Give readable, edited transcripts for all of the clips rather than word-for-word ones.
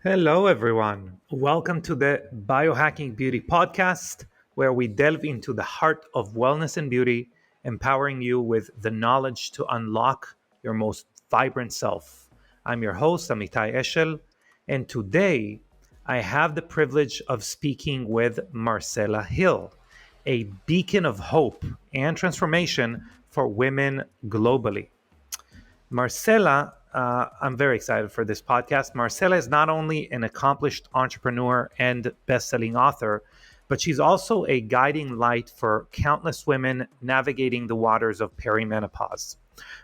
Hello, everyone. Welcome to the Biohacking Beauty podcast, where we delve into the heart of wellness and beauty, empowering you with the knowledge to unlock your most vibrant self. I'm your host, Amitay Eshel, and today I have the privilege of speaking with Marcella Hill, a beacon of hope and transformation for women globally. Marcella, I'm very excited for this podcast. Marcella is not only an accomplished entrepreneur and best-selling author, but she's also a guiding light for countless women navigating the waters of perimenopause.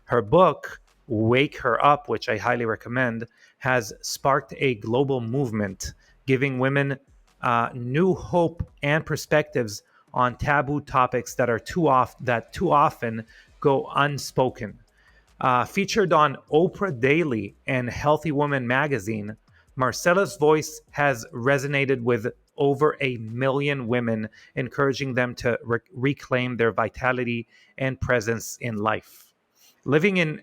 Her book, Wake Her Up, which I highly recommend, has sparked a global movement, giving women new hope and perspectives on taboo topics that too often go unspoken. Featured on Oprah Daily and Healthy Woman magazine, Marcella's voice has resonated with over 1 million women, encouraging them to reclaim their vitality and presence in life. Living in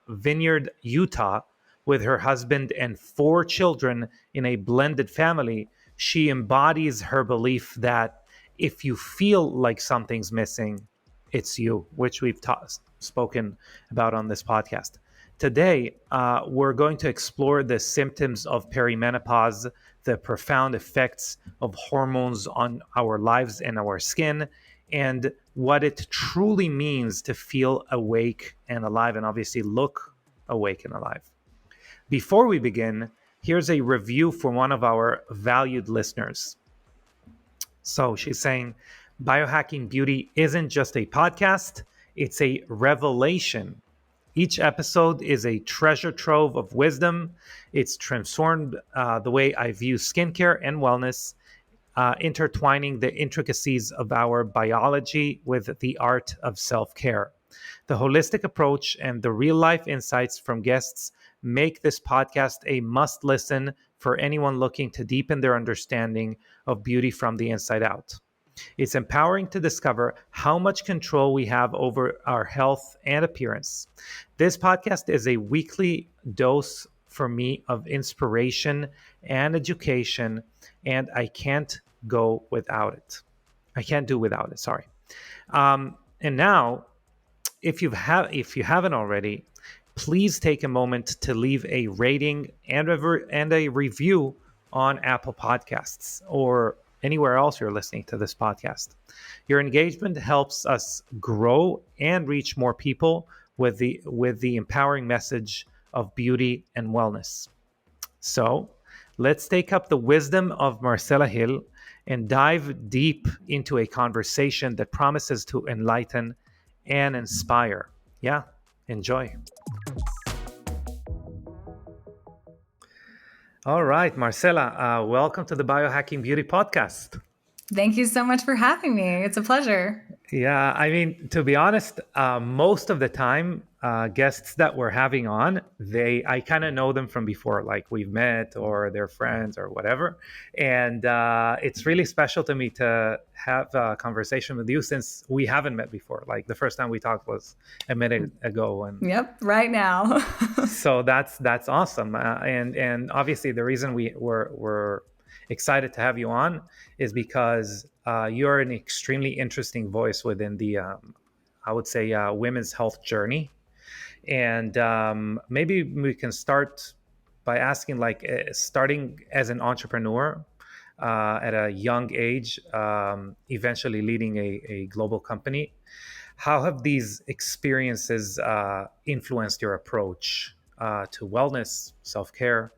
Vineyard, Utah, with her husband and 4 children in a blended family, she embodies her belief that if you feel like something's missing, it's you, which we've spoken about on this podcast. Today, we're going to explore the symptoms of perimenopause, the profound effects of hormones on our lives and our skin, and what it truly means to feel awake and alive, and obviously look awake and alive. Before we begin, here's a review from one of our valued listeners. So she's saying, Biohacking Beauty isn't just a podcast, it's a revelation. Each episode is a treasure trove of wisdom. It's transformed the way I view skincare and wellness, intertwining the intricacies of our biology with the art of self-care. The holistic approach and the real-life insights from guests make this podcast a must-listen for anyone looking to deepen their understanding of beauty from the inside out. It's empowering to discover how much control we have over our health and appearance. This podcast is a weekly dose for me of inspiration and education, and I can't go without it. I can't do without it. Sorry. And now, if you haven't already, please take a moment to leave a rating and a review on Apple Podcasts or anywhere else you're listening to this podcast. Your engagement helps us grow and reach more people with the empowering message of beauty and wellness. So, let's take up the wisdom of Marcella Hill and dive deep into a conversation that promises to enlighten and inspire. Yeah, enjoy. All right, Marcella, welcome to the Biohacking Beauty podcast. Thank you so much for having me. It's a pleasure. Yeah, I mean, to be honest, most of the time, guests that we're having on, I kind of know them from before, like we've met or they're friends or whatever. And it's really special to me to have a conversation with you since we haven't met before. Like the first time we talked was a minute ago, and Yep, right now. so that's awesome. And obviously the reason we're excited to have you on is because you're an extremely interesting voice within the I would say women's health journey. And maybe we can start by asking, like, starting as an entrepreneur at a young age, eventually leading a global company. How have these experiences influenced your approach to wellness, self-care?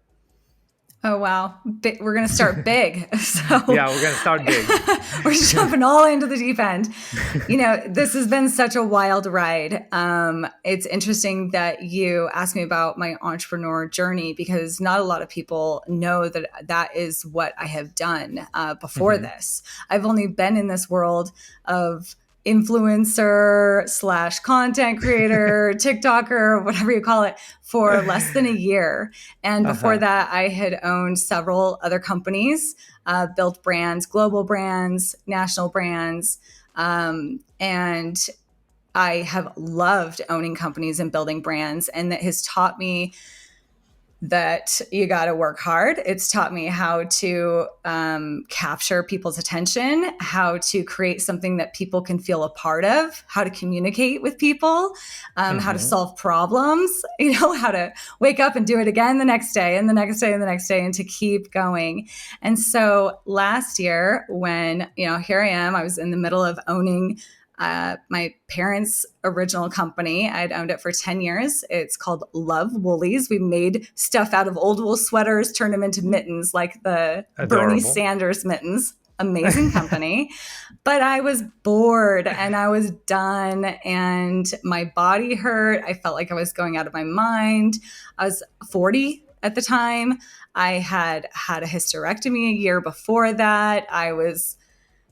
Oh, wow. We're going to start big. So Yeah, we're going to start big. we're jumping all into the deep end. This has been such a wild ride. It's interesting that you asked me about my entrepreneur journey because not a lot of people know that that is what I have done before this. I've only been in this world of influencer / content creator, TikToker, whatever you call it, for less than a year. And before that, I had owned several other companies, built brands, global brands, national brands. And I have loved owning companies and building brands. And that has taught me that you got to work hard. It's taught me how to capture people's attention, how to create something that people can feel a part of, how to communicate with people, how to Mm-hmm. solve problems, how to wake up and do it again the next day and the next day and the next day, and to keep going. And so last year when, here I am, I was in the middle of owning my parents' original company. I'd owned it for 10 years. It's called Love Woolies. We made stuff out of old wool sweaters, turned them into mittens like the Bernie Adorable. Sanders mittens. Amazing company. But I was bored and I was done and my body hurt. I felt like I was going out of my mind. I was 40 at the time. I had had a hysterectomy a year before that. I was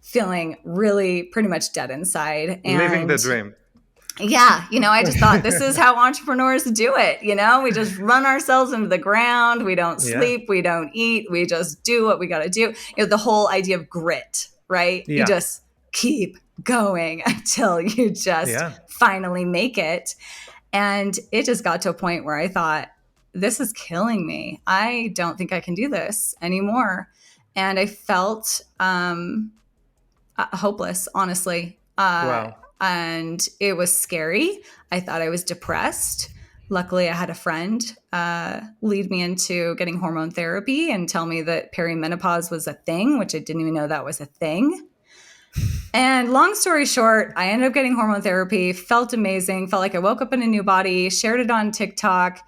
feeling really pretty much dead inside. Living the And dream. yeah, I just thought this is how entrepreneurs do it. We just run ourselves into the ground. We don't Yeah. sleep. We don't eat. We just do what we got to do. The whole idea of grit, right? You Yeah. just keep going until you just Yeah. finally make it. And it just got to a point where I thought, this is killing me. I don't think I can do this anymore. And I felt hopeless, honestly. Wow. And it was scary. I thought I was depressed. Luckily, I had a friend lead me into getting hormone therapy and tell me that perimenopause was a thing, which I didn't even know that was a thing. And long story short, I ended up getting hormone therapy, felt amazing, felt like I woke up in a new body, shared it on TikTok.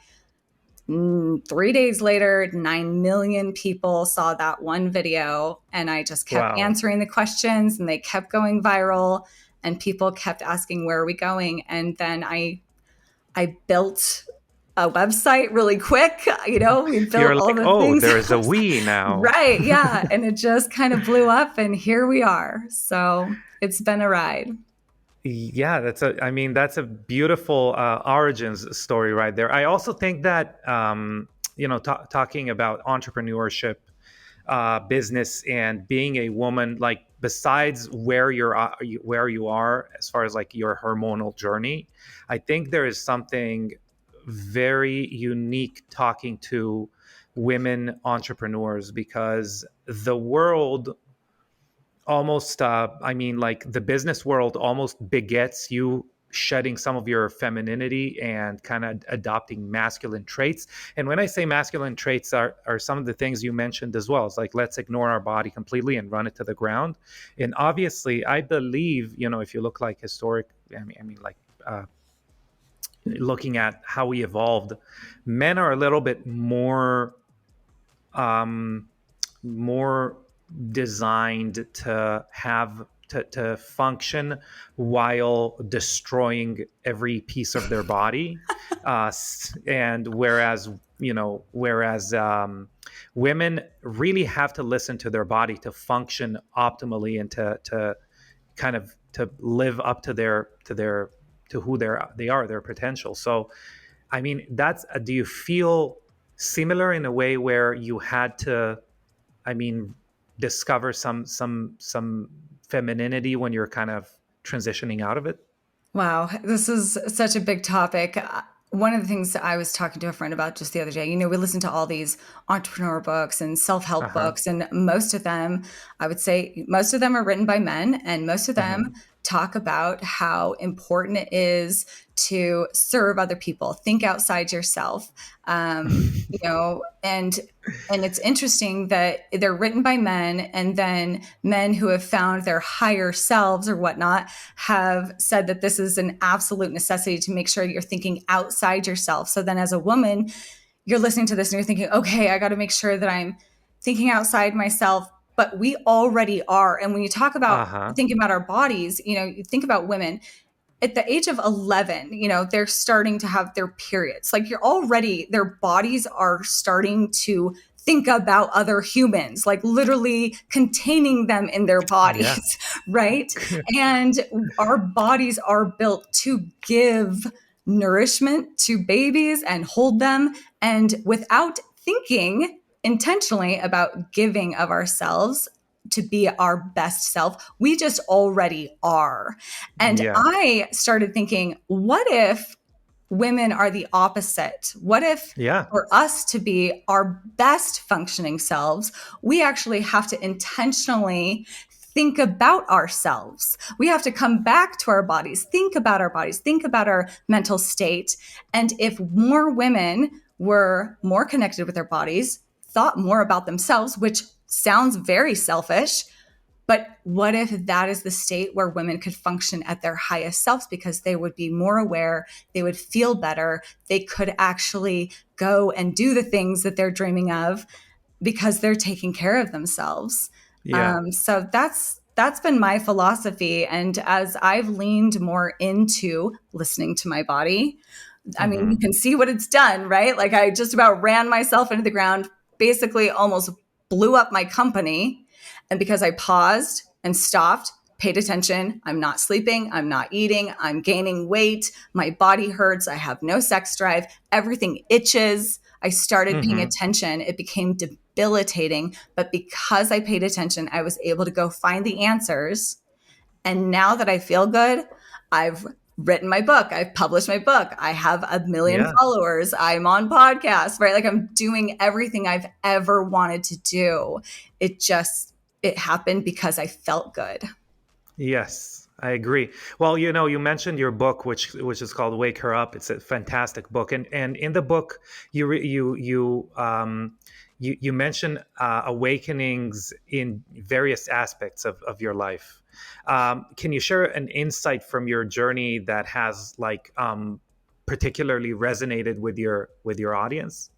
3 days later, 9 million people saw that one video, and I just kept Wow. answering the questions and they kept going viral and people kept asking, where are we going? And then I built a website really quick. We built You're all like, the oh, things. there's a we now. Right. Yeah. And it just kind of blew up and here we are. So it's been a ride. Yeah, that's a beautiful origins story right there. I also think that, talking about entrepreneurship, business, and being a woman, like besides where you are as far as like your hormonal journey, I think there is something very unique talking to women entrepreneurs because the world almost like the business world almost begets you shedding some of your femininity and kind of adopting masculine traits. And when I say masculine traits are some of the things you mentioned as well. It's like, let's ignore our body completely and run it to the ground. And obviously I believe, if you look like historic, like looking at how we evolved, men are a little bit um more designed to have to function while destroying every piece of their body, and whereas women really have to listen to their body to function optimally and to kind of to live up to to who they are, their potential. So that's do you feel similar in a way where you had to, I mean, discover some femininity when you're kind of transitioning out of it? Wow, this is such a big topic. One of the things that I was talking to a friend about just the other day, we listen to all these entrepreneur books and Uh self-help huh. books, and most of them, I would say most of them are written by men, and most of them Hmm. talk about how important it is to serve other people, think outside yourself. And it's interesting that they're written by men, and then men who have found their higher selves or whatnot have said that this is an absolute necessity to make sure you're thinking outside yourself. So then as a woman, you're listening to this and you're thinking, okay, I got to make sure that I'm thinking outside myself. But we already are. And when you talk about Uh huh. thinking about our bodies, you think about women at the age of 11, they're starting to have their periods. Like their bodies are starting to think about other humans, like literally containing them in their bodies, Yeah. right? And our bodies are built to give nourishment to babies and hold them. And without thinking intentionally about giving of ourselves to be our best self, we just already are. And Yeah. I started thinking, what if women are the opposite? What if Yeah. for us to be our best functioning selves, we actually have to intentionally think about ourselves. We have to come back to our bodies, think about our bodies, think about our mental state. And if more women were more connected with their bodies, thought more about themselves, which sounds very selfish, but what if that is the state where women could function at their highest selves because they would be more aware, they would feel better, they could actually go and do the things that they're dreaming of because they're taking care of themselves. Yeah. So that's been my philosophy. And as I've leaned more into listening to my body, I mean, you Hmm. can see what it's done, right? Like I just about ran myself into the ground, basically almost blew up my company. And because I paused and stopped, paid attention, I'm not sleeping, I'm not eating, I'm gaining weight, my body hurts, I have no sex drive, everything itches. I started paying Hmm. attention. It became debilitating. But because I paid attention, I was able to go find the answers. And now that I feel good, I've written my book. I've published my book. I have 1 million Yeah. followers. I'm on podcasts, right? Like I'm doing everything I've ever wanted to do. It happened because I felt good. Yes, I agree. Well, you mentioned your book, which is called "Wake Her Up." It's a fantastic book, and in the book, you mention awakenings in various aspects of your life. Can you share an insight from your journey that has particularly resonated with your audience?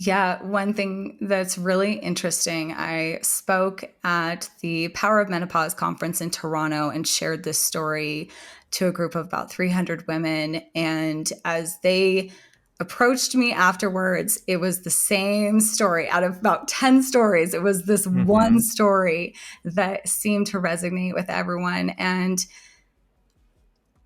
Yeah, one thing that's really interesting, I spoke at the Power of Menopause conference in Toronto and shared this story to a group of about 300 women. And as they approached me afterwards, it was the same story. Out of about 10 stories, it was this one Hmm. story that seemed to resonate with everyone. And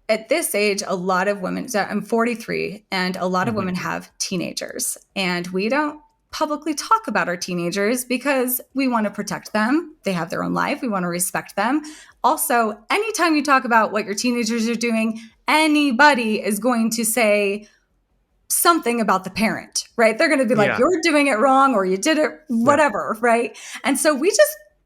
at this age, a lot of women, so I'm 43, and a lot of women Hmm. have teenagers. And we don't publicly talk about our teenagers because we want to protect them. They have their own life. We want to respect them. Also, anytime you talk about what your teenagers are doing, anybody is going to say something about the parent, right? They're going to be like, Yeah. you're doing it wrong or you did it, Yeah. whatever, right? And so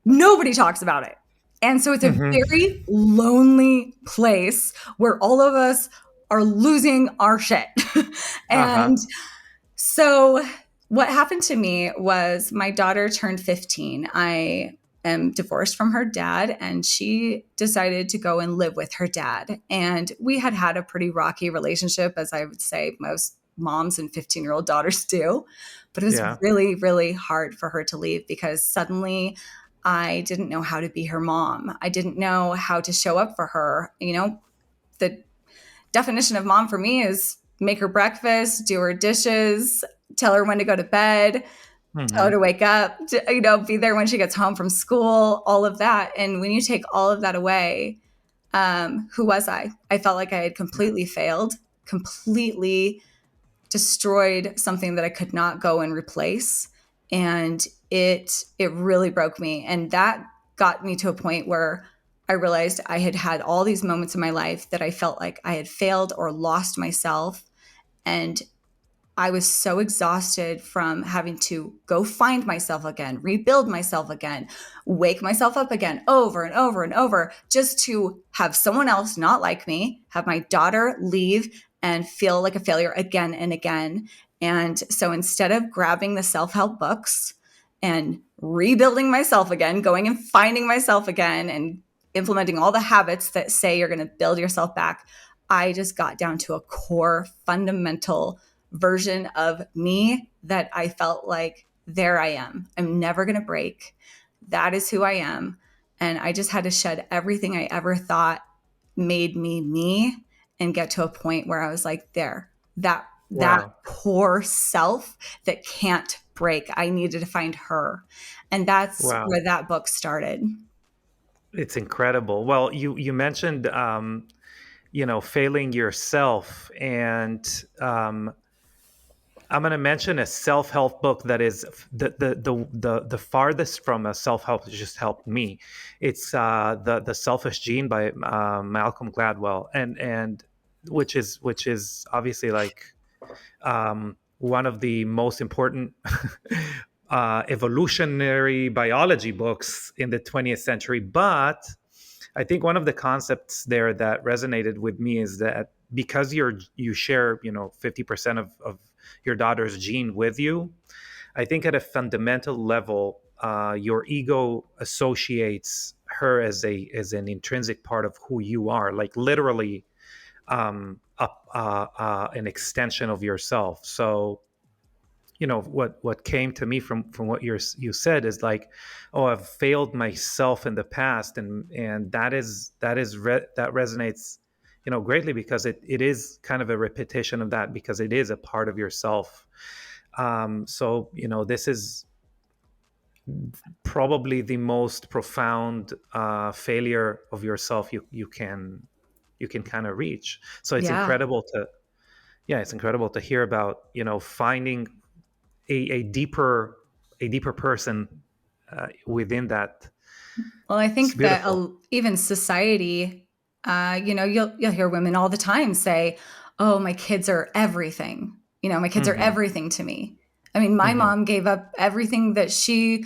nobody talks about it. And so it's a Hmm. very lonely place where all of us are losing our shit. Uh-huh. And so what happened to me was my daughter turned 15. I am divorced from her dad, and she decided to go and live with her dad. And we had had a pretty rocky relationship, as I would say most moms and 15-year-old daughters do. But it was Yeah. really, really hard for her to leave because suddenly I didn't know how to be her mom. I didn't know how to show up for her. The definition of mom for me is make her breakfast, do her dishes, tell her when to go to bed, tell her Hmm. to wake up, be there when she gets home from school, all of that. And when you take all of that away, who was I? I felt like I had completely failed, completely destroyed something that I could not go and replace. And it really broke me. And that got me to a point where I realized I had had all these moments in my life that I felt like I had failed or lost myself. And I was so exhausted from having to go find myself again, rebuild myself again, wake myself up again over and over and over, just to have someone else not like me, have my daughter leave and feel like a failure again and again. And so instead of grabbing the self help books and rebuilding myself again, going and finding myself again and implementing all the habits that say you're going to build yourself back, I just got down to a core fundamental version of me that I felt like there I am. I'm never going to break. That is who I am. And I just had to shed everything I ever thought made me and get to a point where I was like, that Wow. core self that can't break. I needed to find her. And that's Wow. where that book started. It's incredible. Well, you mentioned failing yourself, and I'm going to mention a self-help book that is the farthest from a self-help that just helped me. It's the Selfish Gene by Malcolm Gladwell, and which is obviously like one of the most important evolutionary biology books in the 20th century. But I think one of the concepts there that resonated with me is that because you share 50% of your daughter's gene with you, I think at a fundamental level, your ego associates her as an intrinsic part of who you are, like literally an extension of yourself. So what came to me from what you said is like, oh, I've failed myself in the past, and that resonates greatly, because it is kind of a repetition of that, because it is a part of yourself. So this is probably the most profound failure of yourself you can kind of reach. So it's Yeah. incredible to yeah, it's incredible to hear about finding a deeper person within that. Well, I It's think that beautiful. even society, you'll hear women all the time say, "Oh, my kids are everything." My kids are Hmm. everything to me. I mean, my Hmm. mom gave up everything that she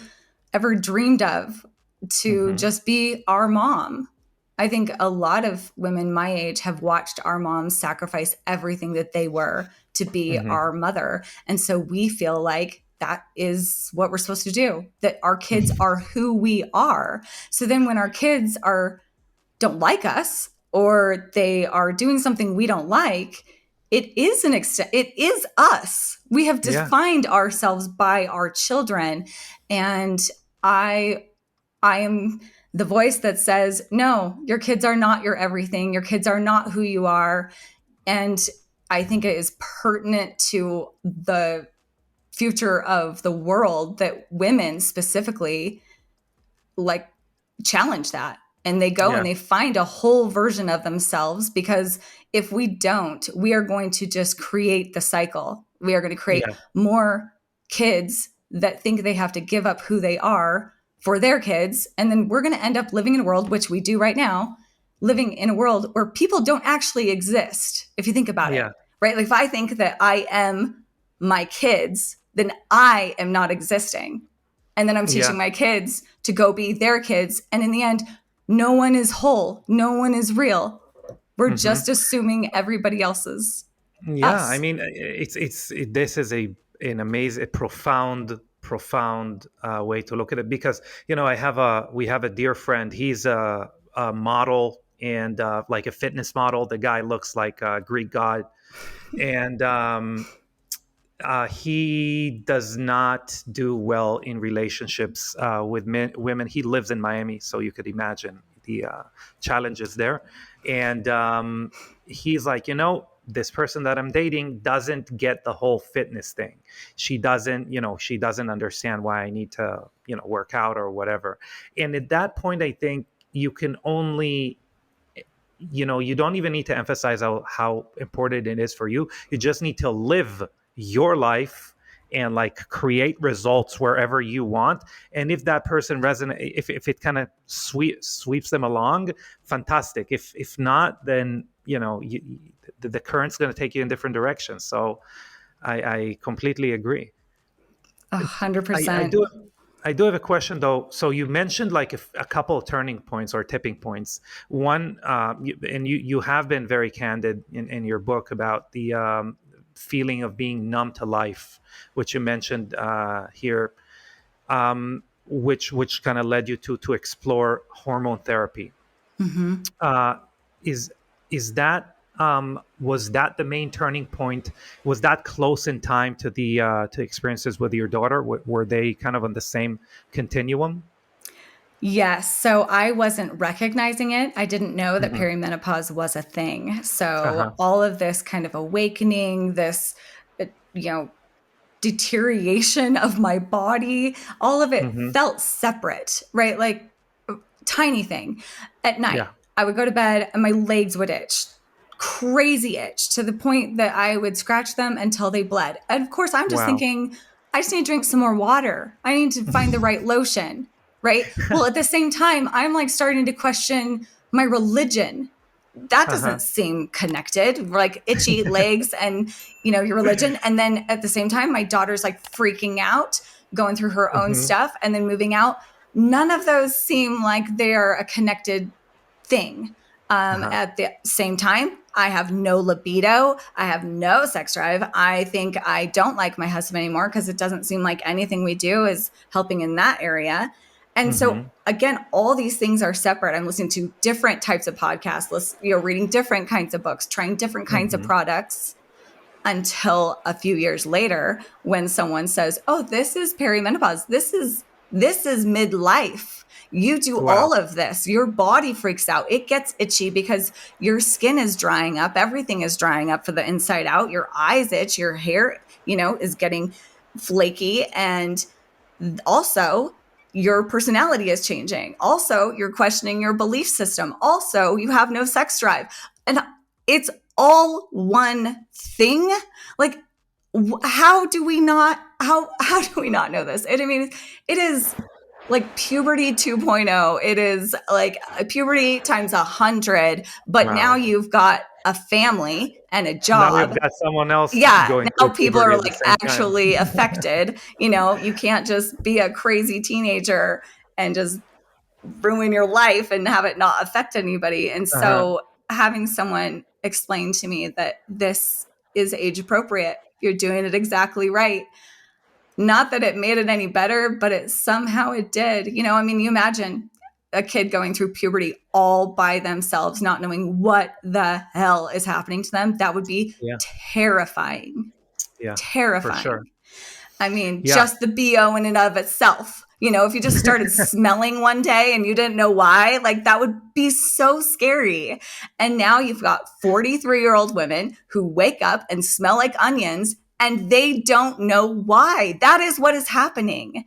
ever dreamed of to Hmm. just be our mom. I think a lot of women my age have watched our moms sacrifice everything that they were to be Hmm. our mother. And so we feel like that is what we're supposed to do, that our kids are who we are. So then when our kids don't like us, or they are doing something we don't like, it is us. We have Yeah, defined ourselves by our children. And I I am the voice that says, no, your kids are not your everything. Your kids are not who you are. And I think it is pertinent to the future of the world that women specifically like challenge that, and they go yeah, and they find a whole version of themselves, because if we don't, we are going to just create the cycle. We are going to create yeah, more kids that think they have to give up who they are for their kids, and then we're going to end up living in a world, which we do right now, living in a world where people don't actually exist, if you think about it. yeah, Right? Like if I think that I am my kids, then I am not existing, and then I'm yeah. teaching my kids to go be their kids. And in the end, no one is whole, no one is real. We're Hmm. just assuming everybody else is Yeah, I us. mean, this is an amazing, a profound way to look at it, because we have a dear friend. He's a model, and like a fitness model. The guy looks like a Greek god, and he does not do well in relationships with women. He lives in Miami, so you could imagine the challenges there. And he's like, this person that I'm dating doesn't get the whole fitness thing. She doesn't understand why I need to, work out or whatever. And at that point, I think you can only you don't even need to emphasize how important it is for you. You just need to live your life and like create results wherever you want. And if that person resonate, if it kind of sweeps them along, fantastic. If not, then the current's going to take you in different directions. So I completely agree. I 100%. do have a question though. So you mentioned like a couple of turning points or tipping points. One, and you have been very candid in your book about the feeling of being numb to life, which you mentioned here, which kind of led you to explore hormone therapy. Mm-hmm. Uh, is is that was that the main turning point? Was that close in time to the to experiences with your daughter? Were they kind of on the same continuum? Yes. So I wasn't recognizing it. I didn't know that Hmm. perimenopause was a thing. Uh-huh. So all of this kind of awakening, this, you know, deterioration of my body, all of it Hmm. felt separate, right? Like tiny thing. At night, Yeah. I would go to bed and my legs would itch, crazy itch, to the point that I would scratch them until they bled. And of course, I'm just Wow. thinking, I just need to drink some more water. I need to find the right lotion, right? Well, at the same time, I'm like starting to question my religion. that Uh-huh. doesn't seem connected. We're like itchy legs and, your religion. And then at the same time, my daughter's like freaking out, going through her own Hmm. stuff and then moving out. None of those seem like they're a connected thing. Uh-huh. At the same time, I have no libido. I have no sex drive. I think I don't like my husband anymore because it doesn't seem like anything we do is helping in that area. And so Hmm. again, all these things are separate. I'm listening to different types of podcasts, reading different kinds of books, trying different kinds of Hmm. products until a few years later when someone says, "Oh, this is perimenopause. This is midlife. You do Wow. all of this. Your body freaks out. It gets itchy because your skin is drying up. Everything is drying up for the inside out. Your eyes itch, your hair, is getting flaky, and also your personality is changing. Also, you're questioning your belief system. Also, you have no sex drive." And it's all one thing. Like, how do we not know this? I mean, it is like puberty 2.0. It is like a puberty times 100, but now Wow. you've got a family and a Now we've job. got someone else Yeah, going now through people puberty are at the like same time. actually affected. You can't just be a crazy teenager and just ruin your life and have it not affect anybody. And Uh-huh. so having someone explain to me that this is age appropriate, you're doing it exactly right. Not that it made it any better, but it did. I mean, you imagine a kid going through puberty all by themselves, not knowing what the hell is happening to them. That would be Yeah. terrifying. Yeah. For sure. Terrifying. I mean, Yeah. just the BO in and of itself. If you just started smelling one day and you didn't know why, like that would be so scary. And now you've got 43-year-old women who wake up and smell like onions and they don't know why. That is what is happening.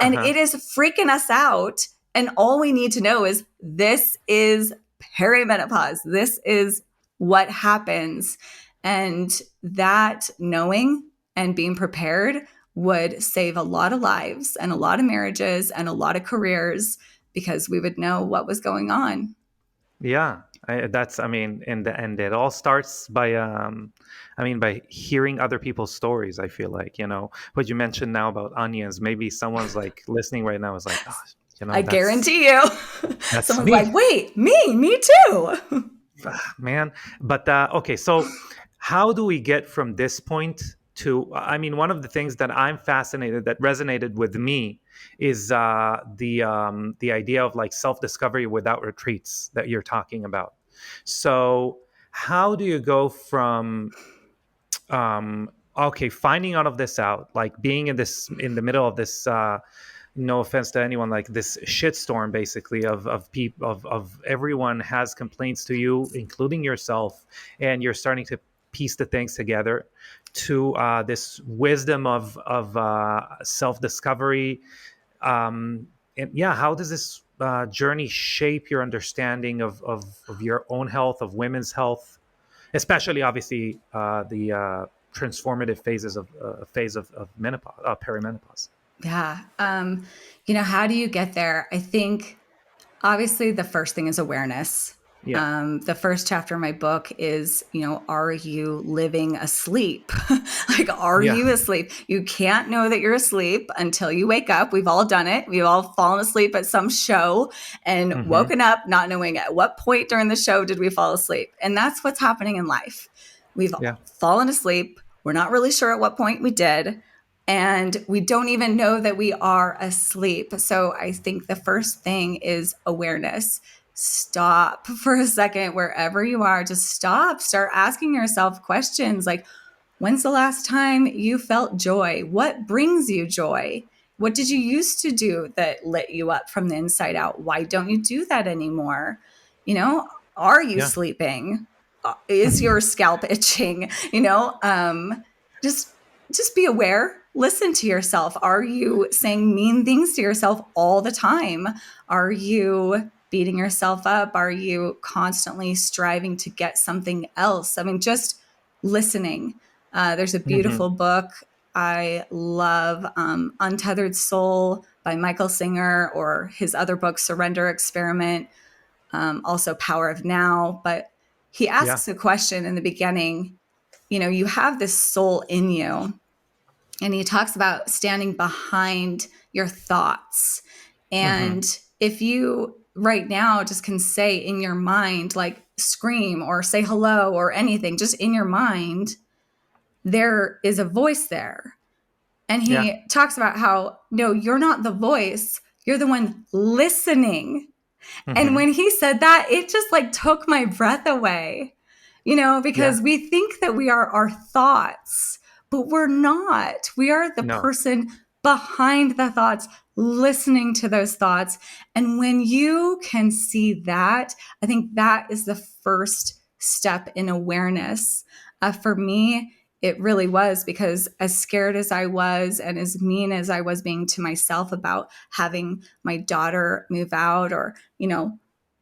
And Uh-huh. it is freaking us out. And all we need to know is this is perimenopause. This is what happens. And that knowing and being prepared would save a lot of lives and a lot of marriages and a lot of careers because we would know what was going on. Yeah, I mean, and it all starts by, by hearing other people's stories. I feel like, what you mentioned now about onions. Maybe someone's like listening right now is like, oh, I that's guarantee you, that's someone's me, like, wait, me too. man. But okay, so how do we get from this point to? I mean, one of the things that I'm fascinated that resonated with me is the idea of like self discovery without retreats that you're talking about. So how do you go from okay, finding all of this out, like being in the middle of this, no offense to anyone, like this shitstorm basically of everyone has complaints to you, including yourself, and you're starting to piece the things together to this wisdom of self discovery. And yeah, how does this journey shape your understanding of your own health, of women's health, especially obviously the transformative phase of menopause, perimenopause? Yeah. How do you get there? I think obviously the first thing is awareness. Yeah. The first chapter of my book is, are you living asleep? Like, are Yeah. you asleep? You can't know that you're asleep until you wake up. We've all done it. We've all fallen asleep at some show and Hmm. woken up not knowing at what point during the show did we fall asleep. And that's what's happening in life. We've Yeah. fallen asleep. We're not really sure at what point we did. And we don't even know that we are asleep. So I think the first thing is awareness. Stop for a second wherever you are. Just stop. Start asking yourself questions like, when's the last time you felt joy? What brings you joy? What did you used to do that lit you up from the inside out? Why don't you do that anymore? You know, are you Yeah. sleeping? Is your scalp itching? Just be aware. Listen to yourself. Are you saying mean things to yourself all the time? Are you beating yourself up? Are you constantly striving to get something else? I mean, just listening. There's a Hmm. beautiful book I love, Untethered Soul by Michael Singer, or his other book, Surrender Experiment, also Power of Now. But he Yeah. asks a question in the beginning. You have this soul in you, and he talks about standing behind your thoughts. Mm-hmm. And if you right now just can say in your mind, like scream or say hello or anything, just in your mind, there is a voice there. And Yeah. he talks about how, no, you're not the voice, you're the one listening. And Mm-hmm. when he said that, it just like took my breath away, Yeah. because we think that we are our thoughts, but we're not. We are the No. person behind the thoughts, listening to those thoughts. And when you can see that, I think that is the first step in awareness. For me, it really was, because as scared as I was and as mean as I was being to myself about having my daughter move out, or,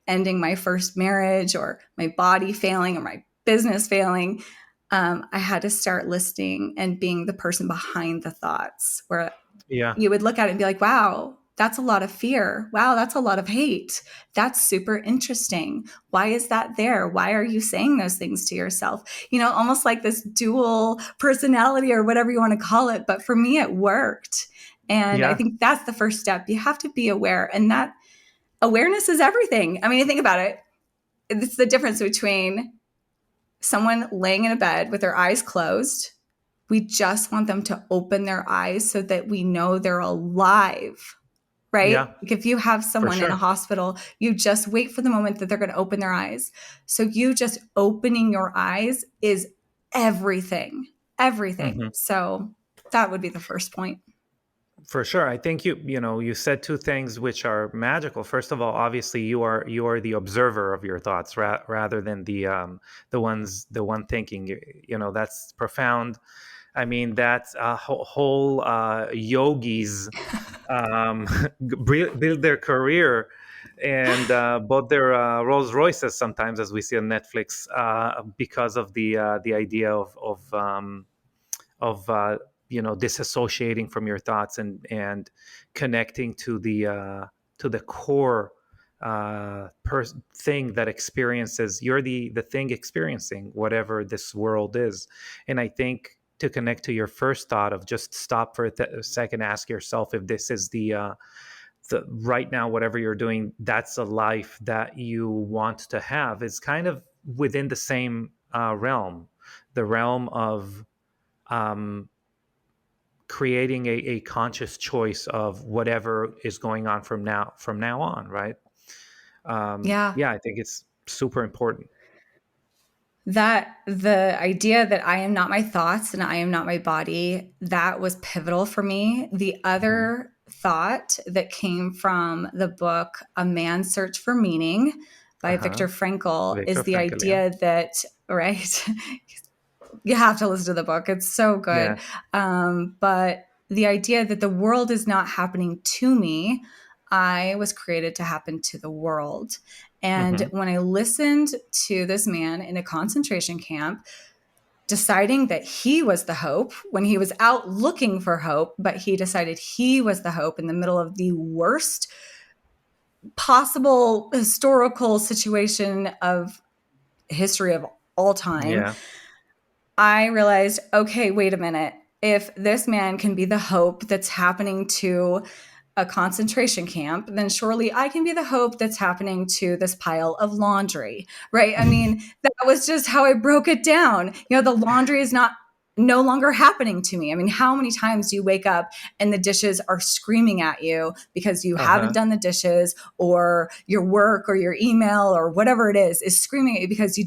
ending my first marriage, or my body failing, or my business failing, I had to start listening and being the person behind the thoughts, where Yeah. you would look at it and be like, wow, that's a lot of fear. Wow, that's a lot of hate. That's super interesting. Why is that there? Why are you saying those things to yourself? Almost like this dual personality or whatever you want to call it. But for me, it worked. And I Yeah. think that's the first step. You have to be aware. And that awareness is everything. I mean, think about it. It's the difference between someone laying in a bed with their eyes closed. We just want them to open their eyes so that we know they're alive, right? Yeah. Like if you have For someone in a sure. hospital, you just wait for the moment that they're going to open their eyes. So you just opening your eyes is everything, everything. Mm-hmm. So that would be the first point. For sure. I think you said two things which are magical. First of all, obviously you are the observer of your thoughts rather than the one thinking. That's profound. I mean, that's a whole yogis um, build their career and bought their Rolls Royces sometimes, as we see on Netflix, because of the idea of disassociating from your thoughts and connecting to the core thing that experiences. You're the thing experiencing whatever this world is. And I think to connect to your first thought of just stop for a second, ask yourself if this is the right now, whatever you're doing, that's a life that you want to have, is kind of within the same realm, the realm of um, creating a conscious choice of whatever is going on from now on, right? Yeah. Yeah, I think it's super important. That the idea that I am not my thoughts and I am not my body, that was pivotal for me. The Hmm. other thought that came from the book A Man's Search for Meaning by Uh-huh. Viktor Frankl Victor is the Frankl, yeah. idea that, right, you have to listen to the book, it's so good. Yeah. But the idea that the world is not happening to me, I was created to happen to the world. And Hmm. when I listened to this man in a concentration camp, deciding that he was the hope when he was out looking for hope, but he decided he was the hope in the middle of the worst possible historical situation of history of all time, Yeah. I realized, okay, wait a minute. If this man can be the hope that's happening to a concentration camp, then surely I can be the hope that's happening to this pile of laundry, right? I mean, that was just how I broke it down. The laundry is not no longer happening to me. I mean, how many times do you wake up and the dishes are screaming at you because you haven't Uh-huh. done the dishes, or your work or your email or whatever it is screaming at you because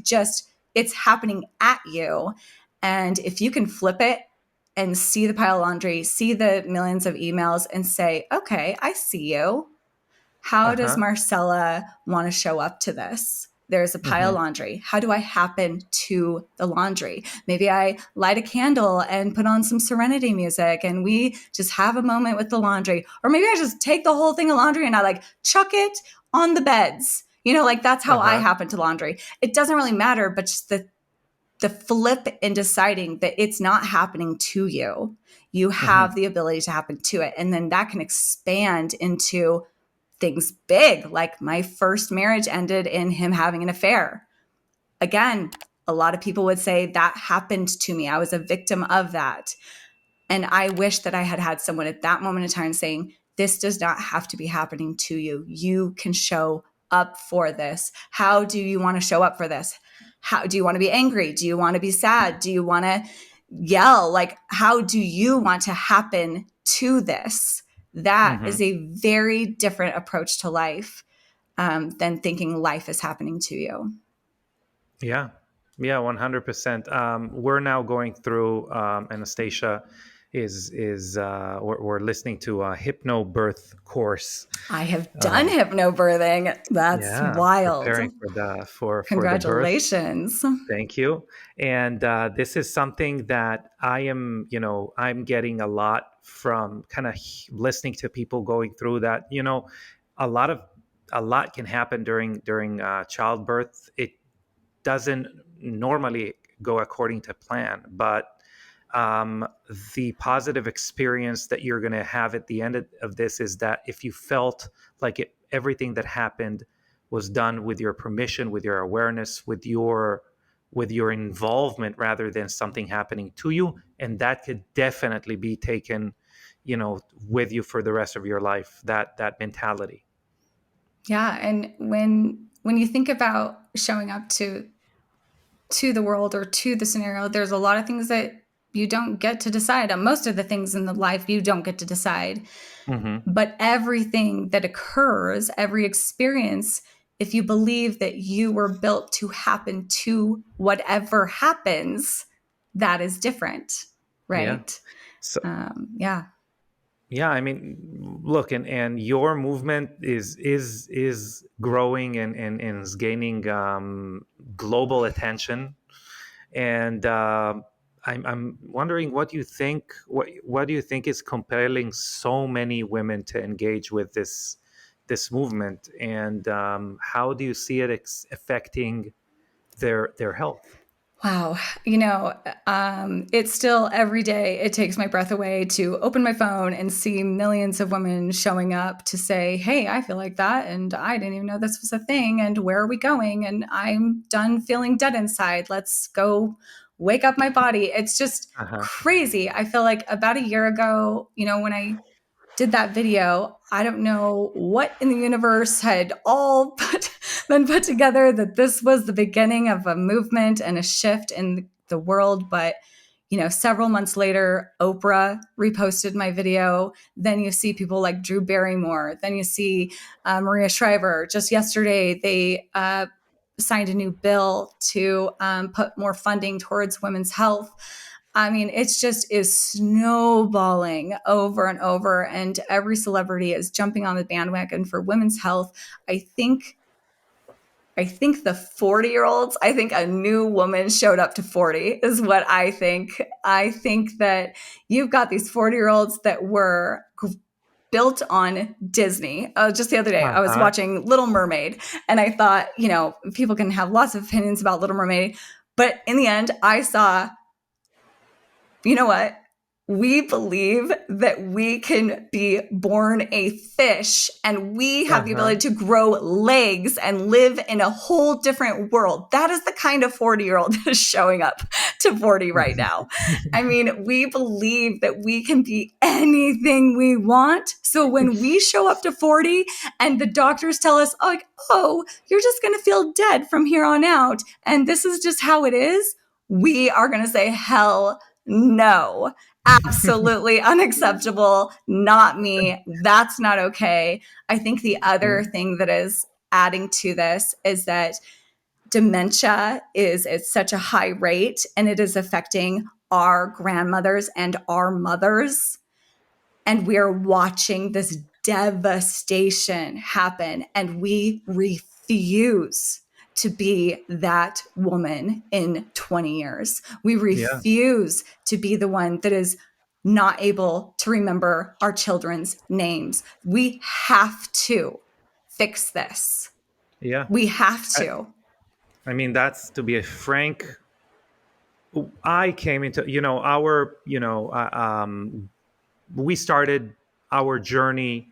it's happening at you. And if you can flip it and see the pile of laundry, see the millions of emails, and say, okay, I see you. How does Uh-huh. Marcella want to show up to this? There's a pile of Hmm. laundry. How do I happen to the laundry? Maybe I light a candle and put on some serenity music and we just have a moment with the laundry. Or maybe I just take the whole thing of laundry and I like chuck it on the beds. Like that's how I Uh-huh. happen to laundry. It doesn't really matter, but just the flip in deciding that it's not happening to you. You Hmm. have the ability to happen to it. And then that can expand into things big. Like my first marriage ended in him having an affair. again, a lot of people would say that happened to me. I was a victim of that. And I wish that I had had someone at that moment in time saying, this does not have to be happening to you. You can show up for this. How do you want to show up for this? How do you want to be angry? Do you want to be sad? Do you want to yell? Like, how do you want to happen to this? That Mm-hmm. is a very different approach to life than thinking life is happening to you. Yeah, yeah, 100%. We're now going through Anastasia we're listening to a hypnobirth course. I have done Um, hypnobirthing. That's yeah, wild. preparing for the birth. Congratulations. Thank you. And this is something that I'm getting a lot from kind of listening to people going through that. A lot of a lot can happen during childbirth. It doesn't normally go according to plan, but um, the positive experience that you're going to have at the end of this is that if you felt like everything that happened was done with your permission, with your awareness, with your involvement, rather than something happening to you, and that could definitely be taken, with you for the rest of your life. That mentality. Yeah, and when you think about showing up to the world or to the scenario, there's a lot of things that you don't get to decide on. Most of the things in the life you don't get to decide. Mm-hmm. But everything that occurs, every experience, if you believe that you were built to happen to whatever happens, that is different, Yeah. right? So Yeah. yeah, I mean, look, and your movement is growing and is gaining global attention, and I'm wondering what do you think is compelling so many women to engage with this movement, and how do you see it affecting their health? Wow. It's still every day, it takes my breath away to open my phone and see millions of women showing up to say, hey, I feel like that. And I didn't even know this was a thing. And where are we going? And I'm done feeling dead inside. Let's go wake up my body. It's just Uh-huh. crazy. I feel like about a year ago, when I did that video, I don't know what in the universe had all been put together that this was the beginning of a movement and a shift in the world. But, several months later, Oprah reposted my video. Then you see people like Drew Barrymore. Then you see Maria Shriver. Just yesterday, they signed a new bill to put more funding towards women's health. I mean, it's just is snowballing over and over, and every celebrity is jumping on the bandwagon for women's health. I think the 40-year-olds, I think a new woman showed up to 40 is what I think. I think that you've got these 40-year-olds that were built on Disney. Just the other day, I was Uh-huh. watching Little Mermaid, and I thought, people can have lots of opinions about Little Mermaid, but in the end, I saw, you know what? We believe that we can be born a fish and we have the Uh-huh. ability to grow legs and live in a whole different world. That is the kind of 40-year-old that is showing up to 40 right now. I mean, we believe that we can be anything we want. So when we show up to 40 and the doctors tell us, oh, you're just going to feel dead from here on out, and this is just how it is, we are going to say, hell no, absolutely unacceptable. Not me. That's not okay. I think the other thing that is adding to this is that dementia is at such a high rate and it is affecting our grandmothers and our mothers. And we're watching this devastation happen, and we refuse to be that woman in 20 years. We Yeah. refuse to be the one that is not able to remember our children's names. We have to fix this. Yeah. We have I, to. I mean, that's to be frank. I came into, our, we started our journey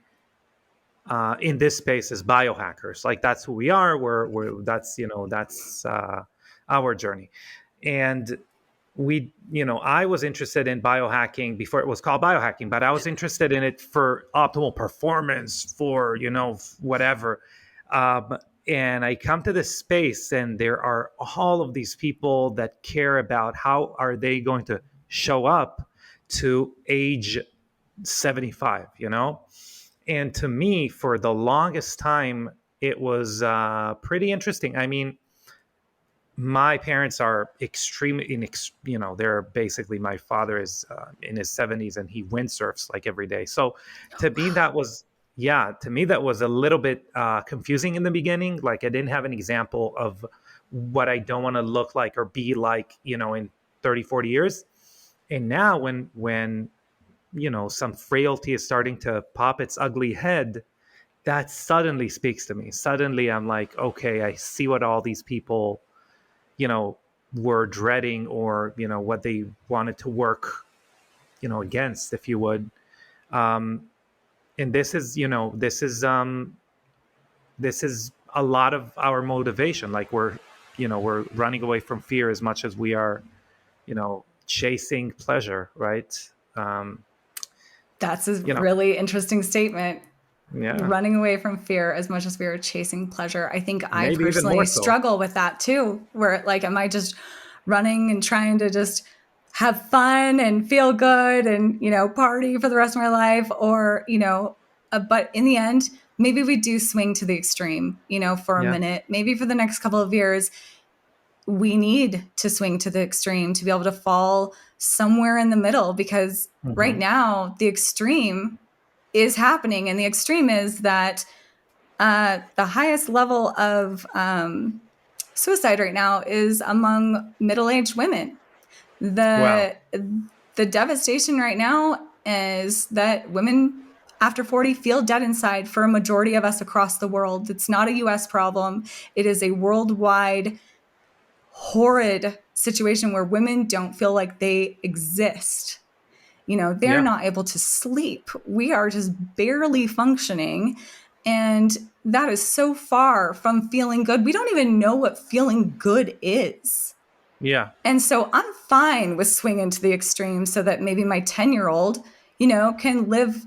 in this space as biohackers. Like that's who we are. We're that's, that's our journey. And I was interested in biohacking before it was called biohacking, but I was interested in it for optimal performance, for, whatever. Um, and I come to this space, and there are all of these people that care about how are they going to show up to age 75, And to me, for the longest time, it was pretty interesting. I mean, my parents are extremely they're basically, my father is in his 70s, and he windsurfs like every day. So to me that was a little bit confusing in the beginning. Like, I didn't have an example of what I don't want to look like or be like, in 30, 40 years. And now when some frailty is starting to pop its ugly head, that suddenly speaks to me. Suddenly I'm like, okay, I see what all these people you know were dreading, or what they wanted to work against, if you would. Um and this is a lot of our motivation. Like, we're running away from fear as much as we are chasing pleasure, right? um That's a you know really interesting statement. yeah, Running away from fear as much as we are chasing pleasure. I think I maybe even personally more so. struggle with that too, where like, am I just running and trying to just have fun and feel good and, party for the rest of my life? Or, but in the end, maybe we do swing to the extreme, for a Yeah. minute, maybe for the next couple of years. We need to swing to the extreme to be able to fall somewhere in the middle, because right Hmm. now the extreme is happening. And the extreme is that the highest level of suicide right now is among middle-aged women. Wow. The devastation right now is that women after 40 feel dead inside for a majority of us across the world. It's not a US problem. It is a worldwide horrid situation where women don't feel like they exist. They're Yeah. not able to sleep. We are just barely functioning. And that is so far from feeling good. We don't even know what feeling good is. Yeah. And so I'm fine with swinging to the extreme so that maybe my 10-year-old, can live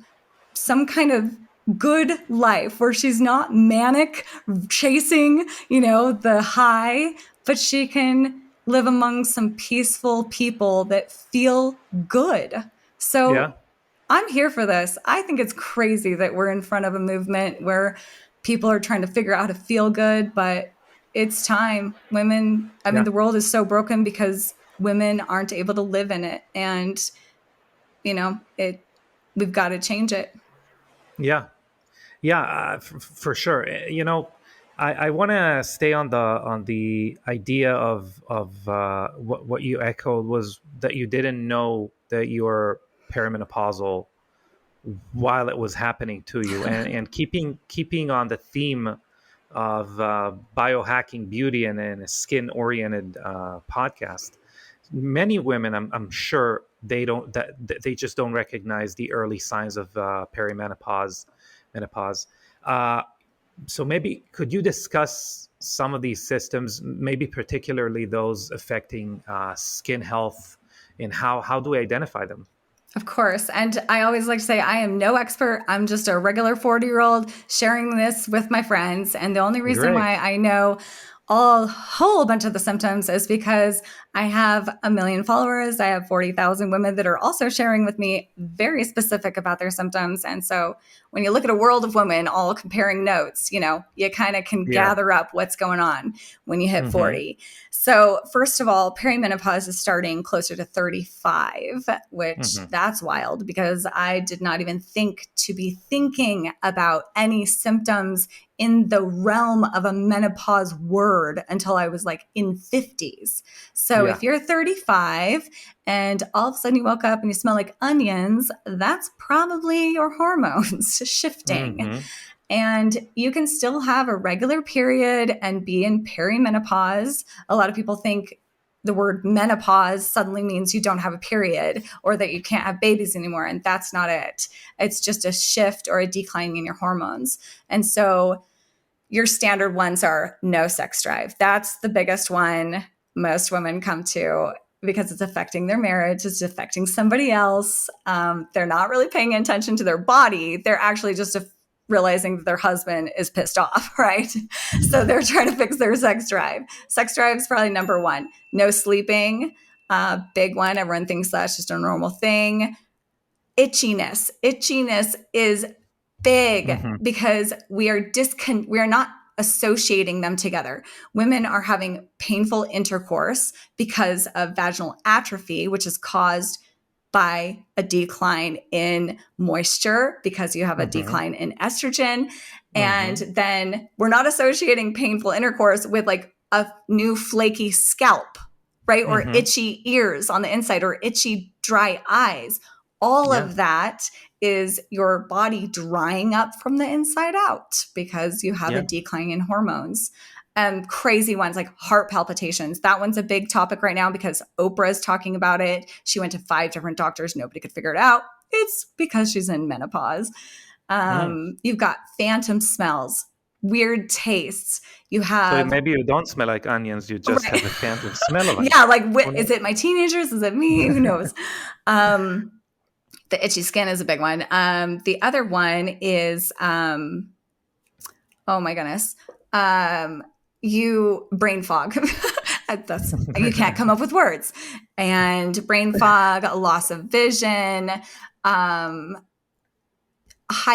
some kind of good life where she's not manic chasing, the high, but she can live among some peaceful people that feel good. Yeah. So I'm here for this. I think it's crazy that we're in front of a movement where people are trying to figure out how to feel good, but it's time. Women, I mean, Yeah. the world is so broken because women aren't able to live in it. And, we've got to change it. Yeah. Yeah, for sure. I want to stay on the idea of what you echoed, was that you didn't know that you were perimenopausal while it was happening to you, and keeping on the theme of biohacking beauty and a skin oriented podcast. Many women, I'm sure, they just don't recognize the early signs of perimenopause, menopause. Uh, so maybe could you discuss some of these systems, maybe particularly those affecting skin health, and how do we identify them? Of course. And I always like to say, I am no expert. I'm just a regular 40-year-old sharing this with my friends. And the only reason Great. why I know a whole bunch of the symptoms is because I have 1 million followers. I have 40,000 women that are also sharing with me very specific about their symptoms. And so when you look at a world of women all comparing notes, you kind of can Yeah. gather up what's going on when you hit Hmm. 40. So, first of all, perimenopause is starting closer to 35, which Hmm. that's wild because I did not even think to be thinking about any symptoms in the realm of a menopause word until I was like in 50s. So, Yeah. if you're 35 and all of a sudden you woke up and you smell like onions, that's probably your hormones shifting. Hmm. And you can still have a regular period and be in perimenopause. A lot of people think the word menopause suddenly means you don't have a period or that you can't have babies anymore. And that's not it. It's just a shift or a decline in your hormones. And so your standard ones are no sex drive. That's the biggest one. most women come to because it's affecting their marriage, it's affecting somebody else. They're not really paying attention to their body. They're actually just realizing that their husband is pissed off, right? So they're trying to fix their sex drive. Sex drive is probably number one. No sleeping, big one. Everyone thinks that's just a normal thing. Itchiness. Itchiness is big Mm-hmm. because we are not associating them together. Women are having painful intercourse because of vaginal atrophy, which is caused by a decline in moisture because you have a Mm-hmm. decline in estrogen. And Mm-hmm. then we're not associating painful intercourse with like a new flaky scalp, right? Or Mm-hmm. itchy ears on the inside or itchy dry eyes. All Yeah. of that is your body drying up from the inside out because you have a Yeah. decline in hormones. Crazy ones like heart palpitations. That one's a big topic right now because Oprah is talking about it. She went to 5 different doctors. Nobody could figure it out. It's because she's in menopause. Mm. You've got phantom smells, weird tastes. You So have, maybe you don't smell like onions. You just right. have a phantom smell of onions. Yeah, like, Who is it my teenagers? Is it me? Who knows? The itchy skin is a big one. The other one is, oh my goodness, you brain fog. You can't come up with words. And brain fog, a loss of vision, high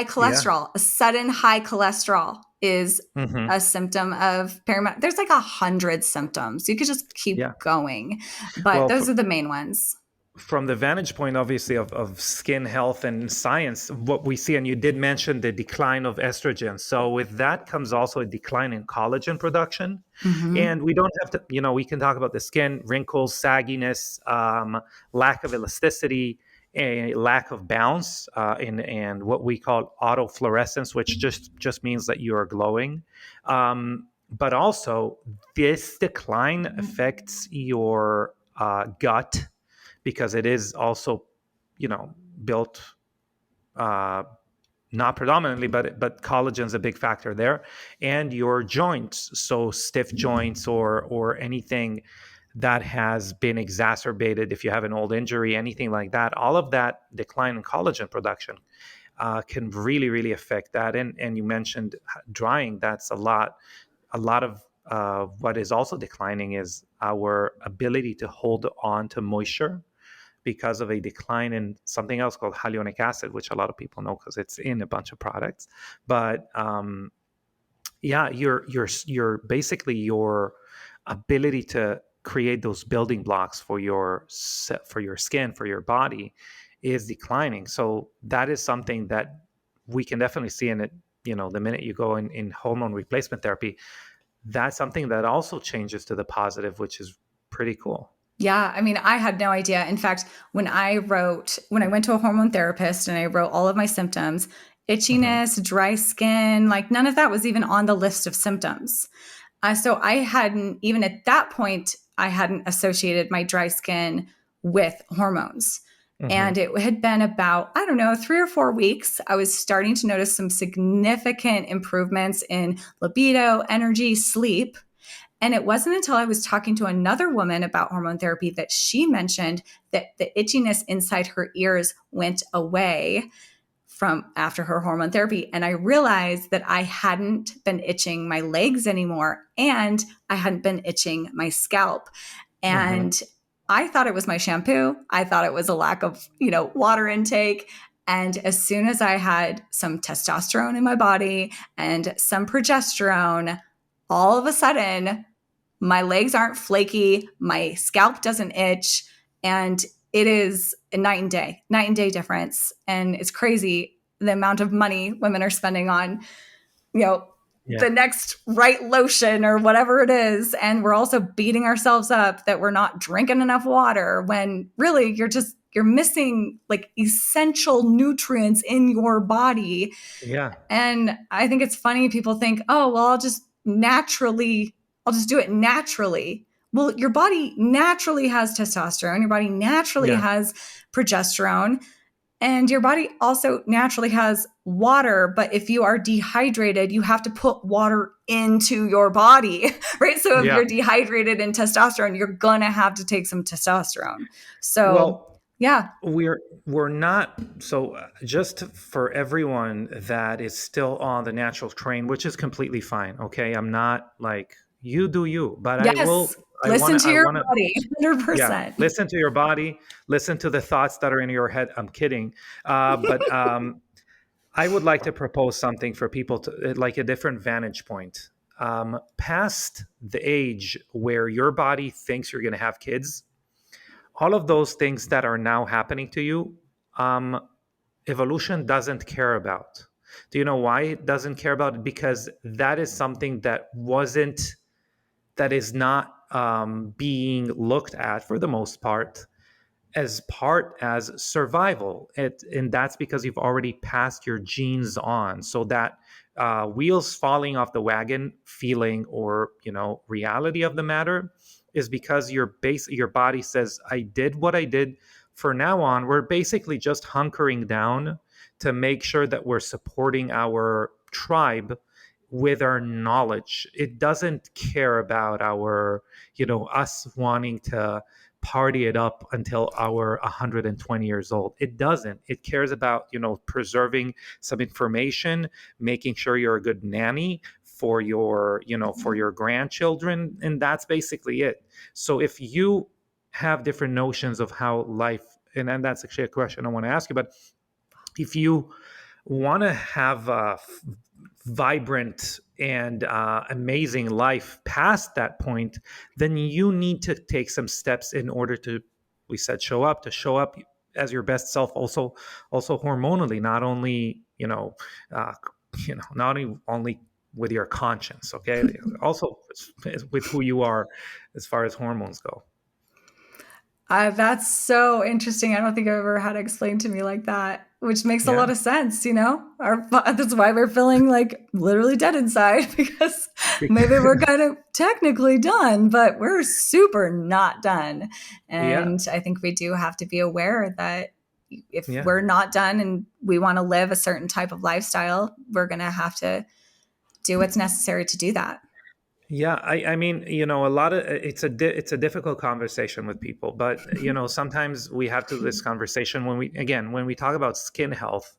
Yeah. cholesterol, a sudden high cholesterol is Mm-hmm. a symptom of perimenopause. There's like 100 symptoms. You could just keep Yeah. going, but Well, those are the main ones. from the vantage point, obviously, of skin health and science, what we see, and you did mention the decline of estrogen. So with that comes also a decline in collagen production. Mm-hmm. And we don't have to, we can talk about the skin, wrinkles, sagginess, lack of elasticity, a lack of bounce, and what we call autofluorescence, which just means that you are glowing. But also, this decline affects your gut because it is also, built uh, not predominantly, but collagen's a big factor there, and your joints. So stiff joints or anything that has been exacerbated, if you have an old injury, anything like that, all of that decline in collagen production can really, really affect that. And you mentioned drying. That's a lot. A lot of what is also declining is our ability to hold on to moisture because of a decline in something else called hyaluronic acid, which a lot of people know because it's in a bunch of products. But yeah, your basically your ability to create those building blocks for your skin, for your body, is declining. So that is something that we can definitely see in it. The minute you go in hormone replacement therapy, that's something that also changes to the positive, which is pretty cool. Yeah, I mean, I had no idea. In fact, when I went to a hormone therapist and I wrote all of my symptoms, Mm-hmm. itchiness, dry skin, like none of that was even on the list of symptoms. So I hadn't, even at that point, I hadn't associated my dry skin with hormones. Mm-hmm. And it had been about, I don't know, 3 or 4 weeks. I was starting to notice some significant improvements in libido, energy, sleep. And it wasn't until I was talking to another woman about hormone therapy that she mentioned that the itchiness inside her ears went away from after her hormone therapy. And I realized that I hadn't been itching my legs anymore and I hadn't been itching my scalp. Mm-hmm. And I thought it was my shampoo. I thought it was a lack of, water intake. And as soon as I had some testosterone in my body and some progesterone, all of a sudden my legs aren't flaky, my scalp doesn't itch, and it is a night and day difference. And it's crazy the amount of money women are spending on, you know, Yeah. the next right lotion or whatever it is. And we're also beating ourselves up that we're not drinking enough water when really you're missing like essential nutrients in your body. Yeah. And I think it's funny. People think, oh, well, I'll just do it naturally. Well, your body naturally has testosterone. Your body naturally Yeah. has progesterone. And your body also naturally has water, but if you are dehydrated, you have to put water into your body, right? So if Yeah. you're dehydrated in testosterone, you're going to have to take some testosterone. So, Well, yeah. we're not, so just for everyone that is still on the natural train, which is completely fine. Okay. I'm not like, you do you, but Yes. Listen to I your want to, body, yeah, 100%. listen to your body, listen to the thoughts that are in your head. I'm kidding. But I would like to propose something for people to, like, a different vantage point. Past the age where your body thinks you're going to have kids, all of those things that are now happening to you, um, evolution doesn't care about. Do you know why it doesn't care about it? Because that is something that is not being looked at for the most part as survival. And that's because you've already passed your genes on. So that wheels falling off the wagon feeling, or reality of the matter, is because your body says, I did what I did. For now on, we're basically just hunkering down to make sure that we're supporting our tribe with our knowledge. It doesn't care about us wanting to party it up until our 120 years old. It doesn't. It cares about, preserving some information, making sure you're a good nanny for your grandchildren, and that's basically it. So if you have different notions of how life, and that's actually a question I want to ask you, but if you want to have a vibrant and amazing life past that point, then you need to take some steps in order to, we said, show up as your best self. Also hormonally, not only uh, not only with your conscience, okay, also with who you are as far as hormones go. That's so interesting. I don't think I've ever had it explained to me like that, which makes a Yeah. lot of sense. That's why we're feeling like literally dead inside because maybe we're kind of technically done, but we're super not done. Yeah. And I think we do have to be aware that if Yeah. we're not done and we want to live a certain type of lifestyle, we're going to have to do what's necessary to do that. Yeah, I mean, a lot of it's a difficult conversation with people, but sometimes we have to do this conversation when we talk about skin health.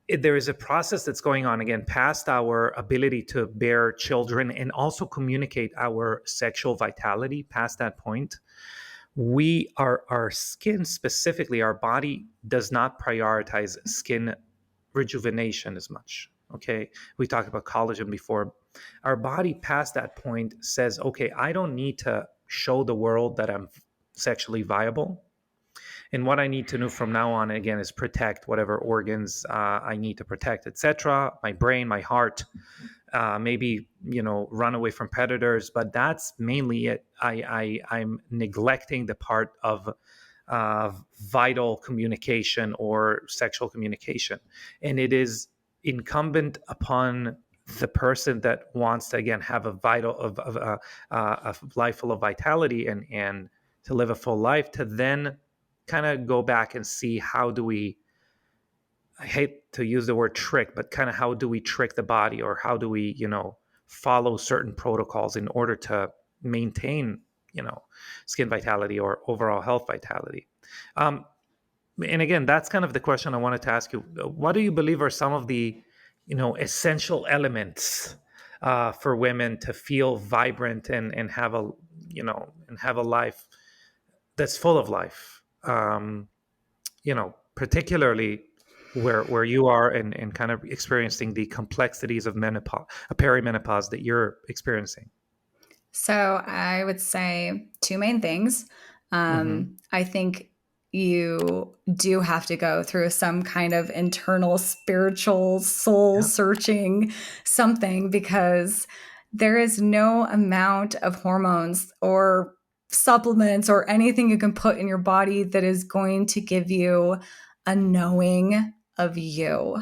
There is a process that's going on, again, past our ability to bear children and also communicate our sexual vitality. Past that point, our skin, specifically our body, does not prioritize skin rejuvenation as much. Okay, we talked about collagen before. Our body past that point says, okay, I don't need to show the world that I'm sexually viable. And what I need to do from now on, again, is protect whatever organs I need to protect, etc. My brain, my heart, maybe run away from predators, but that's mainly it. I'm neglecting the part of vital communication or sexual communication, and it is incumbent upon the person that wants to, again, have a life full of vitality and to live a full life, to then kind of go back and see, how do we, I hate to use the word trick, but kind of how do we trick the body, or how do we, follow certain protocols in order to maintain, skin vitality or overall health vitality. Um, and again, that's kind of the question I wanted to ask you. What do you believe are some of the, essential elements for women to feel vibrant and have a life that's full of life? Particularly where you are, and kind of experiencing the complexities of menopause, perimenopause that you're experiencing. So I would say two main things. Mm-hmm. I think you do have to go through some kind of internal spiritual soul Yeah. searching something, because there is no amount of hormones or supplements or anything you can put in your body that is going to give you a knowing of you.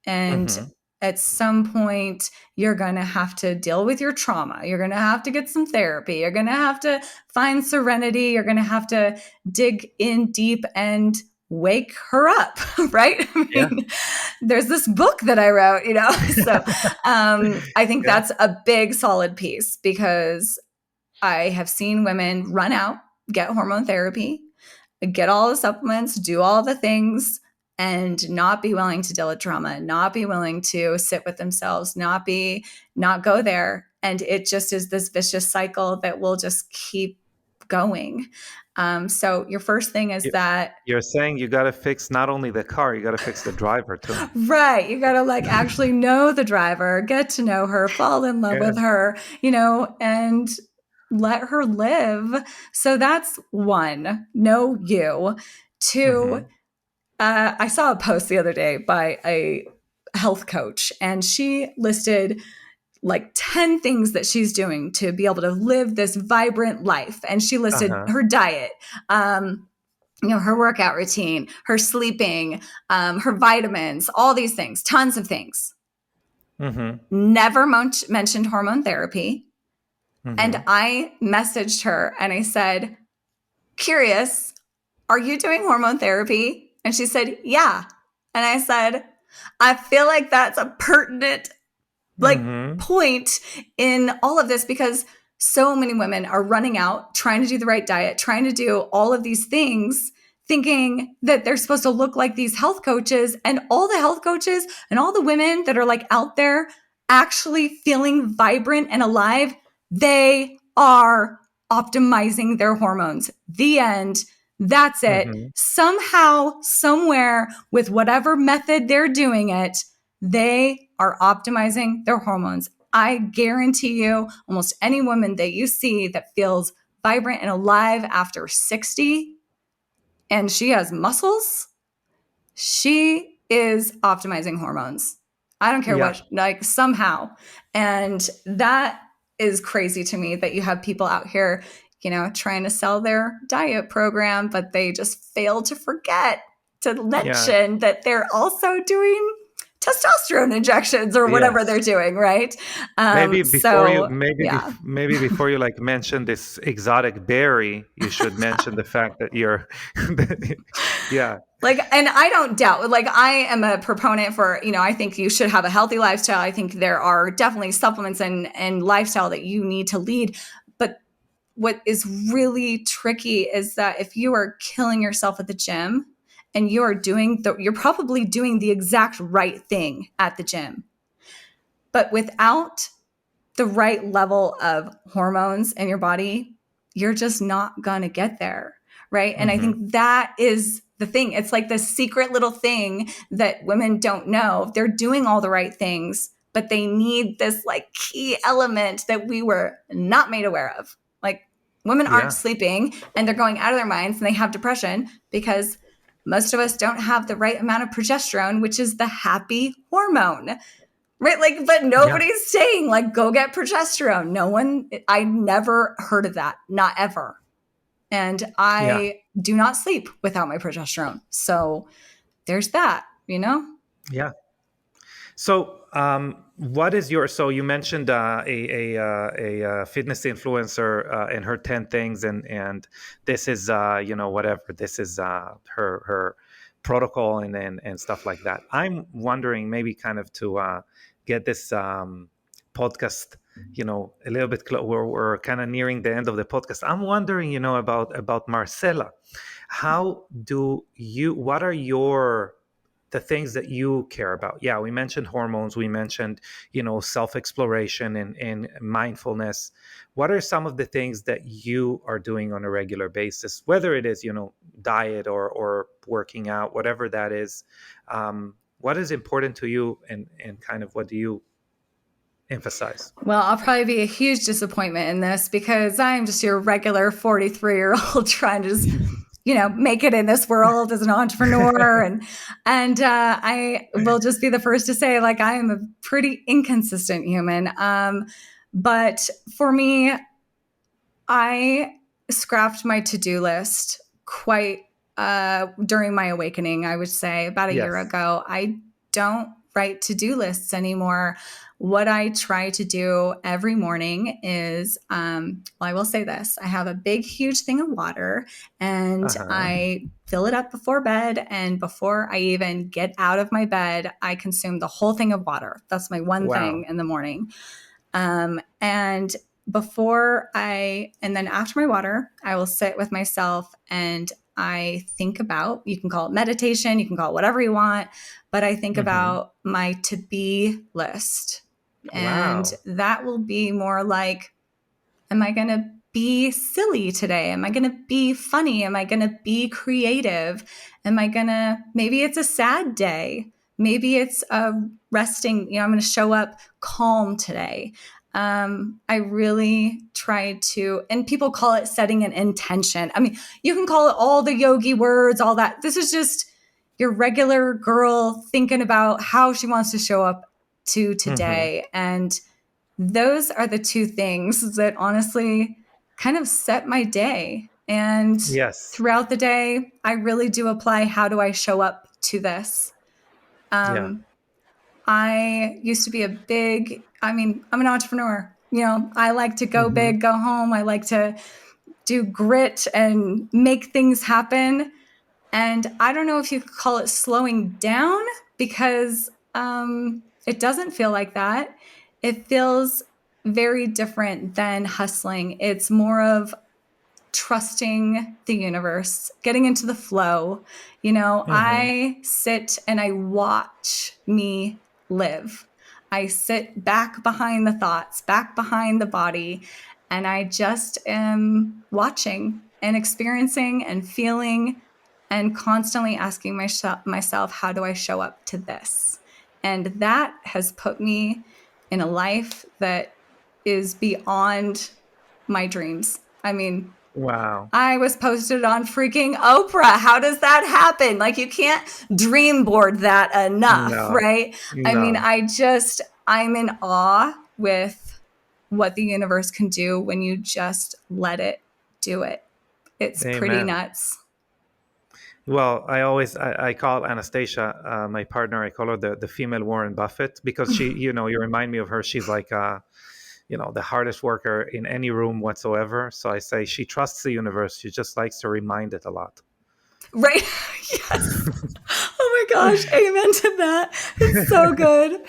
And Mm-hmm. at some point, you're going to have to deal with your trauma. You're going to have to get some therapy. You're going to have to find serenity. You're going to have to dig in deep and wake her up, right? I Yeah. mean, there's this book that I wrote, so I think Yeah. that's a big solid piece, because I have seen women run out, get hormone therapy, get all the supplements, do all the things, and not be willing to deal with trauma, not be willing to sit with themselves, not go there. And it just is this vicious cycle that will just keep going. So your first thing is You- that, You're saying you got to fix not only the car, you got to fix the driver too. right, you got to like actually know the driver, get to know her, fall in love Yeah. with her, and let her live. So that's one, know you. Two, Mm-hmm. I saw a post the other day by a health coach, and she listed like 10 things that she's doing to be able to live this vibrant life. And she listed Uh-huh. her diet, her workout routine, her sleeping, her vitamins, all these things, tons of things. Mm-hmm. Never mentioned hormone therapy. Mm-hmm. And I messaged her and I said, curious, are you doing hormone therapy? And she said, yeah. And I said, I feel like that's a pertinent like Mm-hmm. point in all of this, because so many women are running out, trying to do the right diet, trying to do all of these things, thinking that they're supposed to look like these health coaches, and all the health coaches and all the women that are like out there actually feeling vibrant and alive, they are optimizing their hormones. The end. That's it. Mm-hmm. Somehow, somewhere, with whatever method they're doing it, they are optimizing their hormones. I guarantee you, almost any woman that you see that feels vibrant and alive after 60 and she has muscles, she is optimizing hormones. I don't care Yeah. what, like somehow. And that is crazy to me, that you have people out here, trying to sell their diet program, but they just fail to forget to Yeah. mention that they're also doing testosterone injections or whatever they're Yes. doing, right? Maybe before you So yeah. maybe before you like mention this exotic berry, you should mention the fact that you're yeah. Like, and I don't doubt, like, I am a proponent for, I think you should have a healthy lifestyle. I think there are definitely supplements and lifestyle that you need to lead. But what is really tricky is that if you are killing yourself at the gym and you're probably doing the exact right thing at the gym, but without the right level of hormones in your body, you're just not going to get there. Right. And I Mm-hmm. think that is the thing. It's like this secret little thing that women don't know. They're doing all the right things, but they need this like key element that we were not made aware of. Like, women aren't Yeah. sleeping and they're going out of their minds and they have depression because most of us don't have the right amount of progesterone, which is the happy hormone. Right. Like, but Yeah. nobody's saying like, go get progesterone. No one, I never heard of that. Not ever. And Yeah. I do not sleep without my progesterone. So there's that, Yeah. So, what is your? So you mentioned a fitness influencer and her 10 things, and this is whatever this is her protocol and stuff like that. I'm wondering maybe kind of to get this podcast, a little bit close. We're kind of nearing the end of the podcast. I'm wondering, about Marcella. How do you? What are your the things that you care about? Yeah, we mentioned hormones, we mentioned, self-exploration and mindfulness. What are some of the things that you are doing on a regular basis, whether it is, diet or working out, whatever that is? What is important to you, and kind of what do you emphasize? Well, I'll probably be a huge disappointment in this because I'm just your regular 43-year-old trying to just, make it in this world as an entrepreneur. And I will just be the first to say, like, I am a pretty inconsistent human. But for me, I scrapped my to-do list quite during my awakening, I would say about a year Yes. ago. I don't write to-do lists anymore. what I try to do every morning is, well, I will say this. I have a big, huge thing of water, and Uh-huh. I fill it up before bed. And before I even get out of my bed, I consume the whole thing of water. That's my one thing Wow. in the morning. And and then after my water, I will sit with myself and I think about, you can call it meditation, you can call it whatever you want, but I think Mm-hmm. about my to be list. And Wow. that will be more like, am I going to be silly today? Am I going to be funny? Am I going to be creative? Maybe it's a sad day. Maybe it's a resting, I'm going to show up calm today. I really try to, and people call it setting an intention. I mean, you can call it all the yogi words, all that. This is just your regular girl thinking about how she wants to show up to Mm-hmm. today. And those are the two things that honestly kind of set my day. And Yes. throughout the day, I really do apply, how do I show up to this? Yeah. Um, I used to be I'm an entrepreneur. I like to go Mm-hmm. big, go home. I like to do grit and make things happen. And I don't know if you could call it slowing down, because it doesn't feel like that. It feels very different than hustling. It's more of trusting the universe, getting into the flow. Mm-hmm. I sit and I watch me live. I sit back behind the thoughts, back behind the body, and I just am watching and experiencing and feeling and constantly asking myself, how do I show up to this? And that has put me in a life that is beyond my dreams. I mean, Wow. I was posted on freaking Oprah. How does that happen? Like, you can't dream board that enough, No. right? I mean, No. I'm in awe with what the universe can do when you just let it do it. It's pretty Amen. nuts. Well, I call Anastasia, my partner, I call her the female Warren Buffett, because she, you remind me of her. She's like, the hardest worker in any room whatsoever. So I say she trusts the universe. She just likes to remind it a lot. Right? Yes. Oh my gosh. Amen to that. It's so good.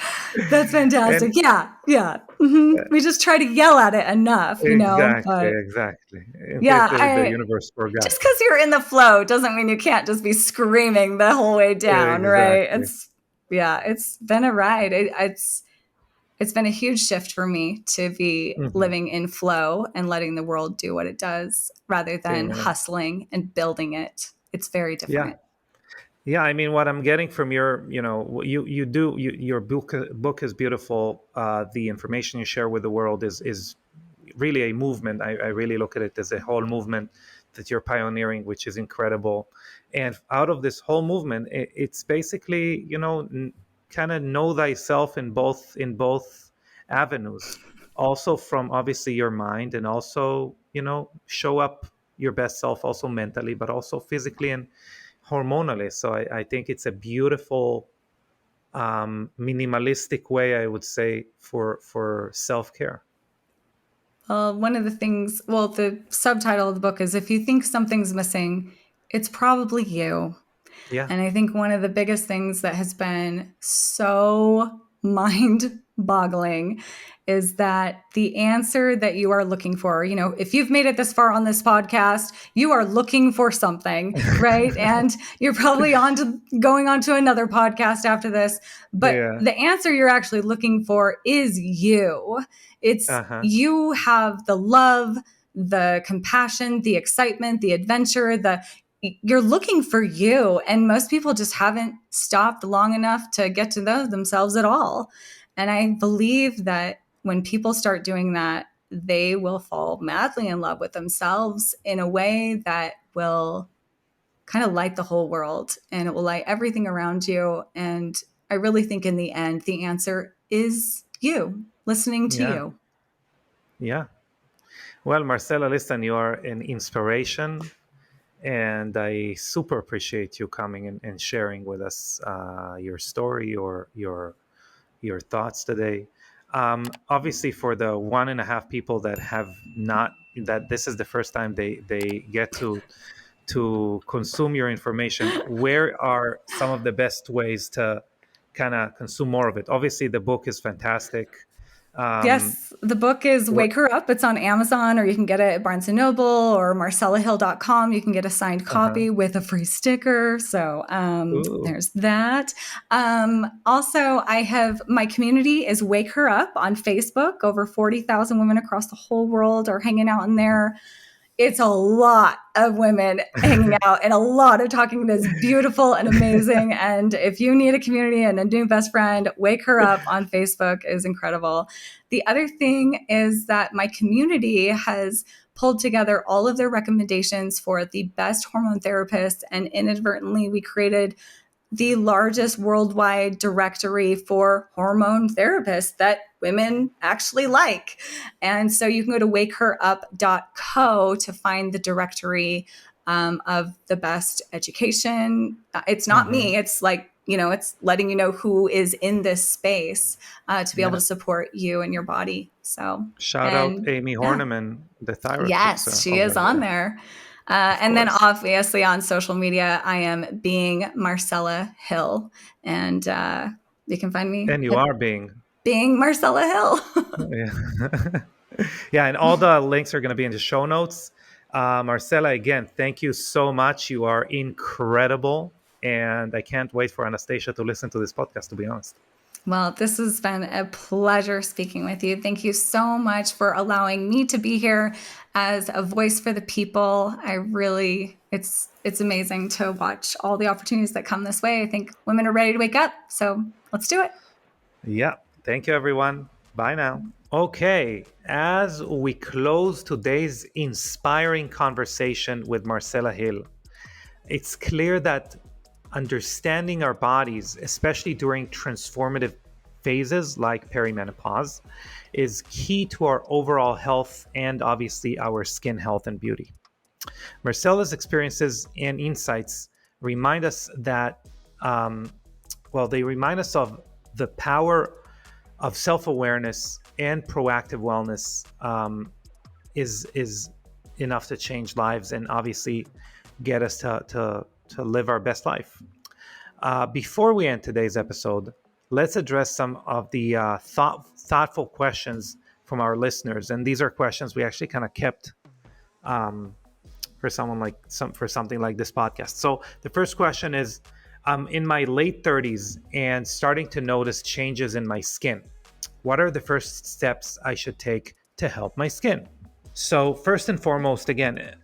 That's fantastic. And Yeah. Yeah. We just try to yell at it enough, exactly, but exactly. In case yeah, the universe forgot. just because you're in the flow doesn't mean you can't just be screaming the whole way down, right? Exactly. It's been a ride. It's been a huge shift for me to be Hmm. living in flow and letting the world do what it does rather than Amen. hustling and building it. It's very Yeah. different. Yeah, I mean, what I'm getting from your book is beautiful. The information you share with the world is really a movement. I really look at it as a whole movement that you're pioneering, which is incredible. And out of this whole movement, it's basically, kind of know thyself in both avenues. Also from obviously your mind, and also, show up your best self, also mentally, but also physically and hormonally. So I think it's a beautiful, minimalistic way, I would say, for self-care. One of the things, well, the subtitle of the book is, if you think something's missing, it's probably you. Yeah. And I think one of the biggest things that has been so mind boggling is that the answer that you are looking for, if you've made it this far on this podcast, you are looking for something, right? And you're probably going on to another podcast after this. But Yeah. the answer you're actually looking for is you. It's Uh-huh. you have the love, the compassion, the excitement, the adventure, you're looking for you. And most people just haven't stopped long enough to get to know themselves at all. And I believe that when people start doing that, they will fall madly in love with themselves in a way that will kind of light the whole world, and it will light everything around you. And I really think in the end, the answer is you, listening to Yeah. you. Yeah. Well, Marcella, listen, you are an inspiration, and I super appreciate you coming and sharing with us, your story or your thoughts today. Obviously, for the 1.5 people that have not, that this is the first time they get to consume your information, where are some of the best ways to kind of consume more of it? Obviously, the book is fantastic. Um, Yes, the book is what? Wake Her Up. It's on Amazon, or you can get it at Barnes& and Noble or marcellahill.com. You can get a signed Uh-huh. copy with a free sticker. So Ooh. there's that. Also, I have my community is Wake Her Up on Facebook. Over 40,000 women across the whole world are hanging out in there. It's a lot of women hanging out and a lot of talking that's beautiful and amazing. And if you need a community and a new best friend, Wake Her Up on Facebook is incredible. The other thing is that my community has pulled together all of their recommendations for the best hormone therapists, and inadvertently we created the largest worldwide directory for hormone therapists that women actually like. And so you can go to wakeherup.co to find the directory of the best education. It's not Hmm. me, it's like, it's letting you know who is in this space to be able Yeah. to support you and your body. So, Shout out and Amy yeah. Horneman, the thyroid Yes, fixer she over is on there. there. Of And then course. obviously on social media, I am being Marcella Hill. And you can find me And you at are being. being Marcella Hill. Yeah. Yeah, and all the links are going to be in the show notes. Marcella, again, thank you so much. You are incredible. And I can't wait for Anastasia to listen to this podcast, to be honest. Well, this has been a pleasure speaking with you. Thank you so much for allowing me to be here as a voice for the people. I really, it's amazing to watch all the opportunities that come this way. I think women are ready to wake up. So let's do it. Yeah. Thank you, everyone. Bye now. Okay. As we close today's inspiring conversation with Marcella Hill, it's clear that understanding our bodies, especially during transformative phases like perimenopause, is key to our overall health and obviously our skin health and beauty. Marcella's experiences and insights remind us that, um, they remind us of the power of self-awareness and proactive wellness is enough to change lives and obviously get us to live our best life. Before we end today's episode, let's address some of the thoughtful questions from our listeners, and these are questions we actually kind of kept um, for something like this podcast. So the first question is: I'm in my late 30s and starting to notice changes in my skin. What are the first steps I should take to help my skin? So first and foremost, again,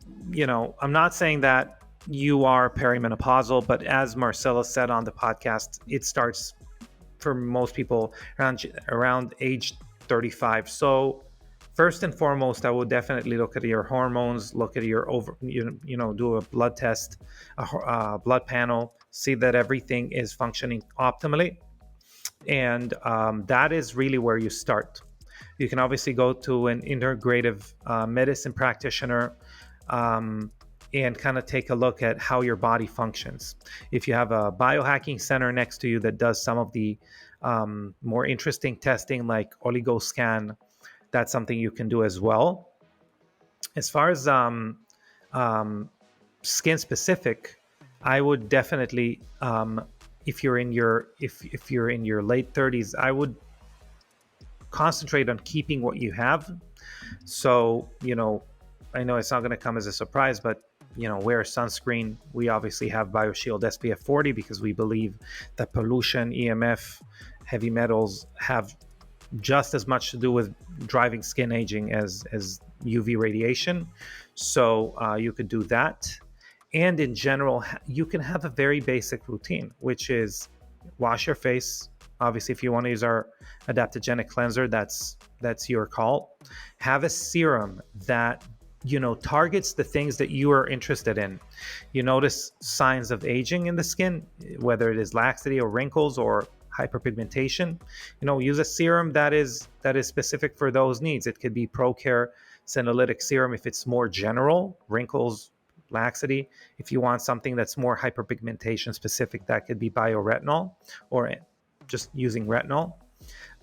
I'm not saying that you are perimenopausal, but as Marcella said on the podcast, it starts for most people around age 35. So first and foremost, I would definitely look at your hormones, look at your do a blood test, a blood panel, see that everything is functioning optimally, and that is really where you start. You can obviously go to an integrative medicine practitioner and kind of take a look at how your body functions. If you have a biohacking center next to you that does some of the more interesting testing like oligoscan, that's something you can do as well. As far as um, skin specific, I would definitely, if you're in your late 30s, I would concentrate on keeping what you have. So, I know it's not going to come as a surprise, but, wear sunscreen. We obviously have BioShield SPF 40 because we believe that pollution, EMF, heavy metals have just as much to do with driving skin aging as UV radiation. So you could do that. And in general, you can have a very basic routine, which is wash your face. Obviously, if you want to use our adaptogenic cleanser, that's your call. Have a serum that targets the things that you are interested in. You notice signs of aging in the skin, whether it is laxity or wrinkles or hyperpigmentation. Use a serum that is specific for those needs. It could be ProCare senolytic serum if it's more general, wrinkles, laxity. If you want something that's more hyperpigmentation specific, that could be bioretinol or just using retinol.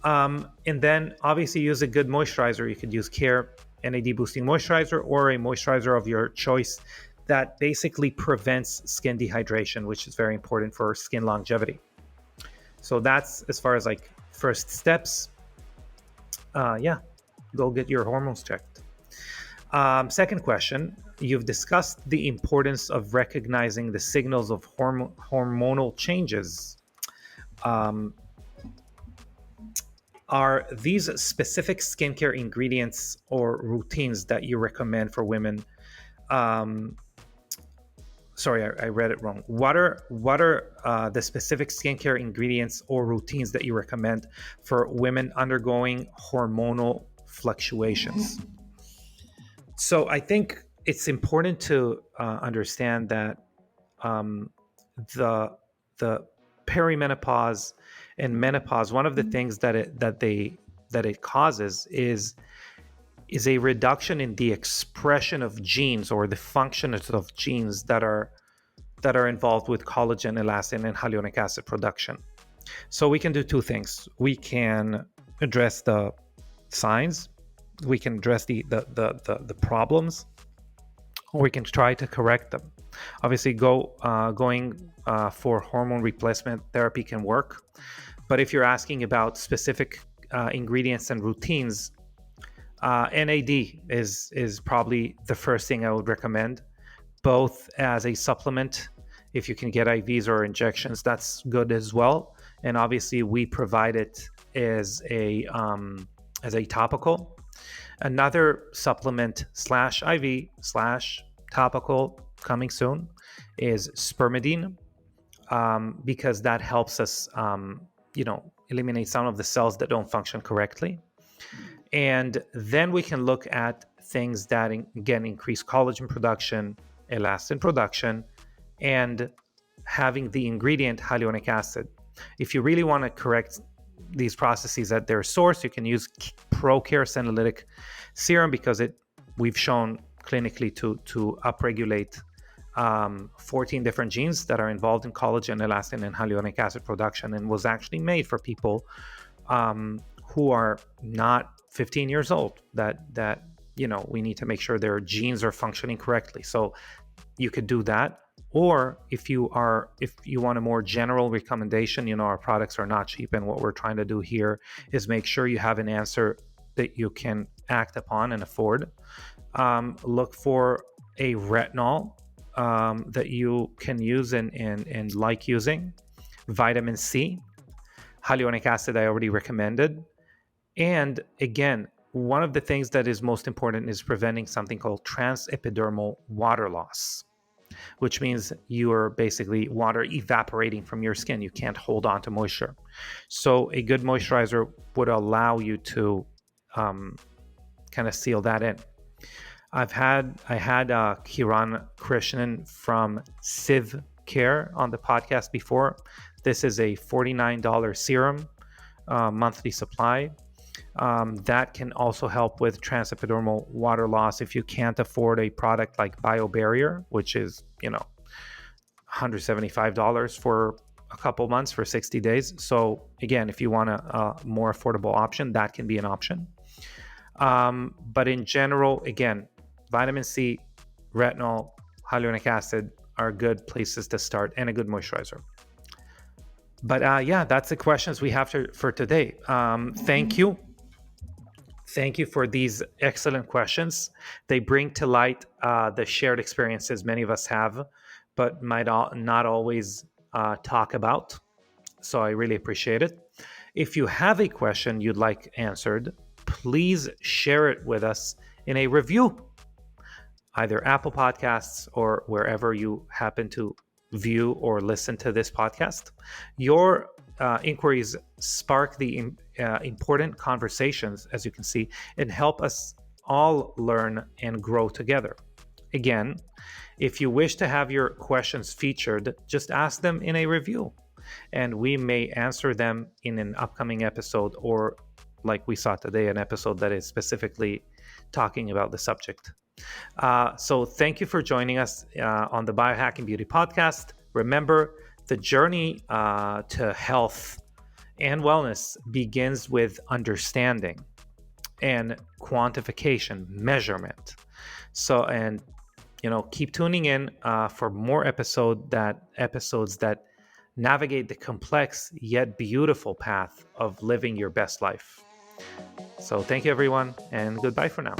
And then obviously use a good moisturizer. You could use Care NAD boosting moisturizer or a moisturizer of your choice that basically prevents skin dehydration, which is very important for skin longevity. So that's as far as like first steps. Yeah, go get your hormones checked. Second question, you've discussed the importance of recognizing the signals of hormonal changes. Um, are these specific skincare ingredients or routines that you recommend for women? Um, Sorry, I read it wrong. What are the specific skincare ingredients or routines that you recommend for women undergoing hormonal fluctuations? So I think it's important to understand that um, the the perimenopause and menopause. One of the things that it causes is a reduction in the expression of genes or the functions of genes that are involved with collagen, elastin, and hyaluronic acid production. So we can do two things. We can address the signs, we can address the problems, or we can try to correct them. Obviously, going for hormone replacement therapy can work, but if you're asking about specific ingredients and routines, NAD is probably the first thing I would recommend, both as a supplement. If you can get IVs or injections, that's good as well. And obviously, we provide it as a topical. Another supplement slash IV slash topical coming soon is spermidine, because that helps us, eliminate some of the cells that don't function correctly. And then we can look at things that, again, increase collagen production, elastin production, and having the ingredient hyaluronic acid. If you really want to correct these processes at their source, you can use ProCare senolytic serum, because we've shown clinically to upregulate 14 different genes that are involved in collagen, elastin, and hyaluronic acid production, and was actually made for people who are not 15 years old, that we need to make sure their genes are functioning correctly. So you could do that. Or if you want a more general recommendation, our products are not cheap, and what we're trying to do here is make sure you have an answer that you can act upon and afford. Look for a retinol that you can use and like using. Vitamin C, hyaluronic acid I already recommended. And again, one of the things that is most important is preventing something called transepidermal water loss, which means you're basically water evaporating from your skin. You can't hold on to moisture. So a good moisturizer would allow you to kind of seal that in. I had Kiran Krishnan from Civ Care on the podcast before. This is a $49 serum monthly supply. That can also help with transepidermal water loss if you can't afford a product like BioBarrier, which is, $175 for a couple months for 60 days. So again, if you want a more affordable option, that can be an option. But in general, again, vitamin C, retinol, hyaluronic acid are good places to start, and a good moisturizer. But that's the questions we have for today. Thank you. Thank you for these excellent questions. They bring to light the shared experiences many of us have, but might not always talk about. So I really appreciate it. If you have a question you'd like answered, please share it with us in a review, either Apple Podcasts or wherever you happen to view or listen to this podcast. Your inquiries spark the important conversations, as you can see, and help us all learn and grow together. Again, if you wish to have your questions featured, just ask them in a review, and we may answer them in an upcoming episode, or like we saw today, an episode that is specifically talking about the subject. So thank you for joining us on the Biohacking Beauty podcast. Remember, the journey to health And wellness begins with understanding and quantification, measurement. So, and keep tuning in for more episodes that navigate the complex yet beautiful path of living your best life. So, thank you, everyone, and goodbye for now.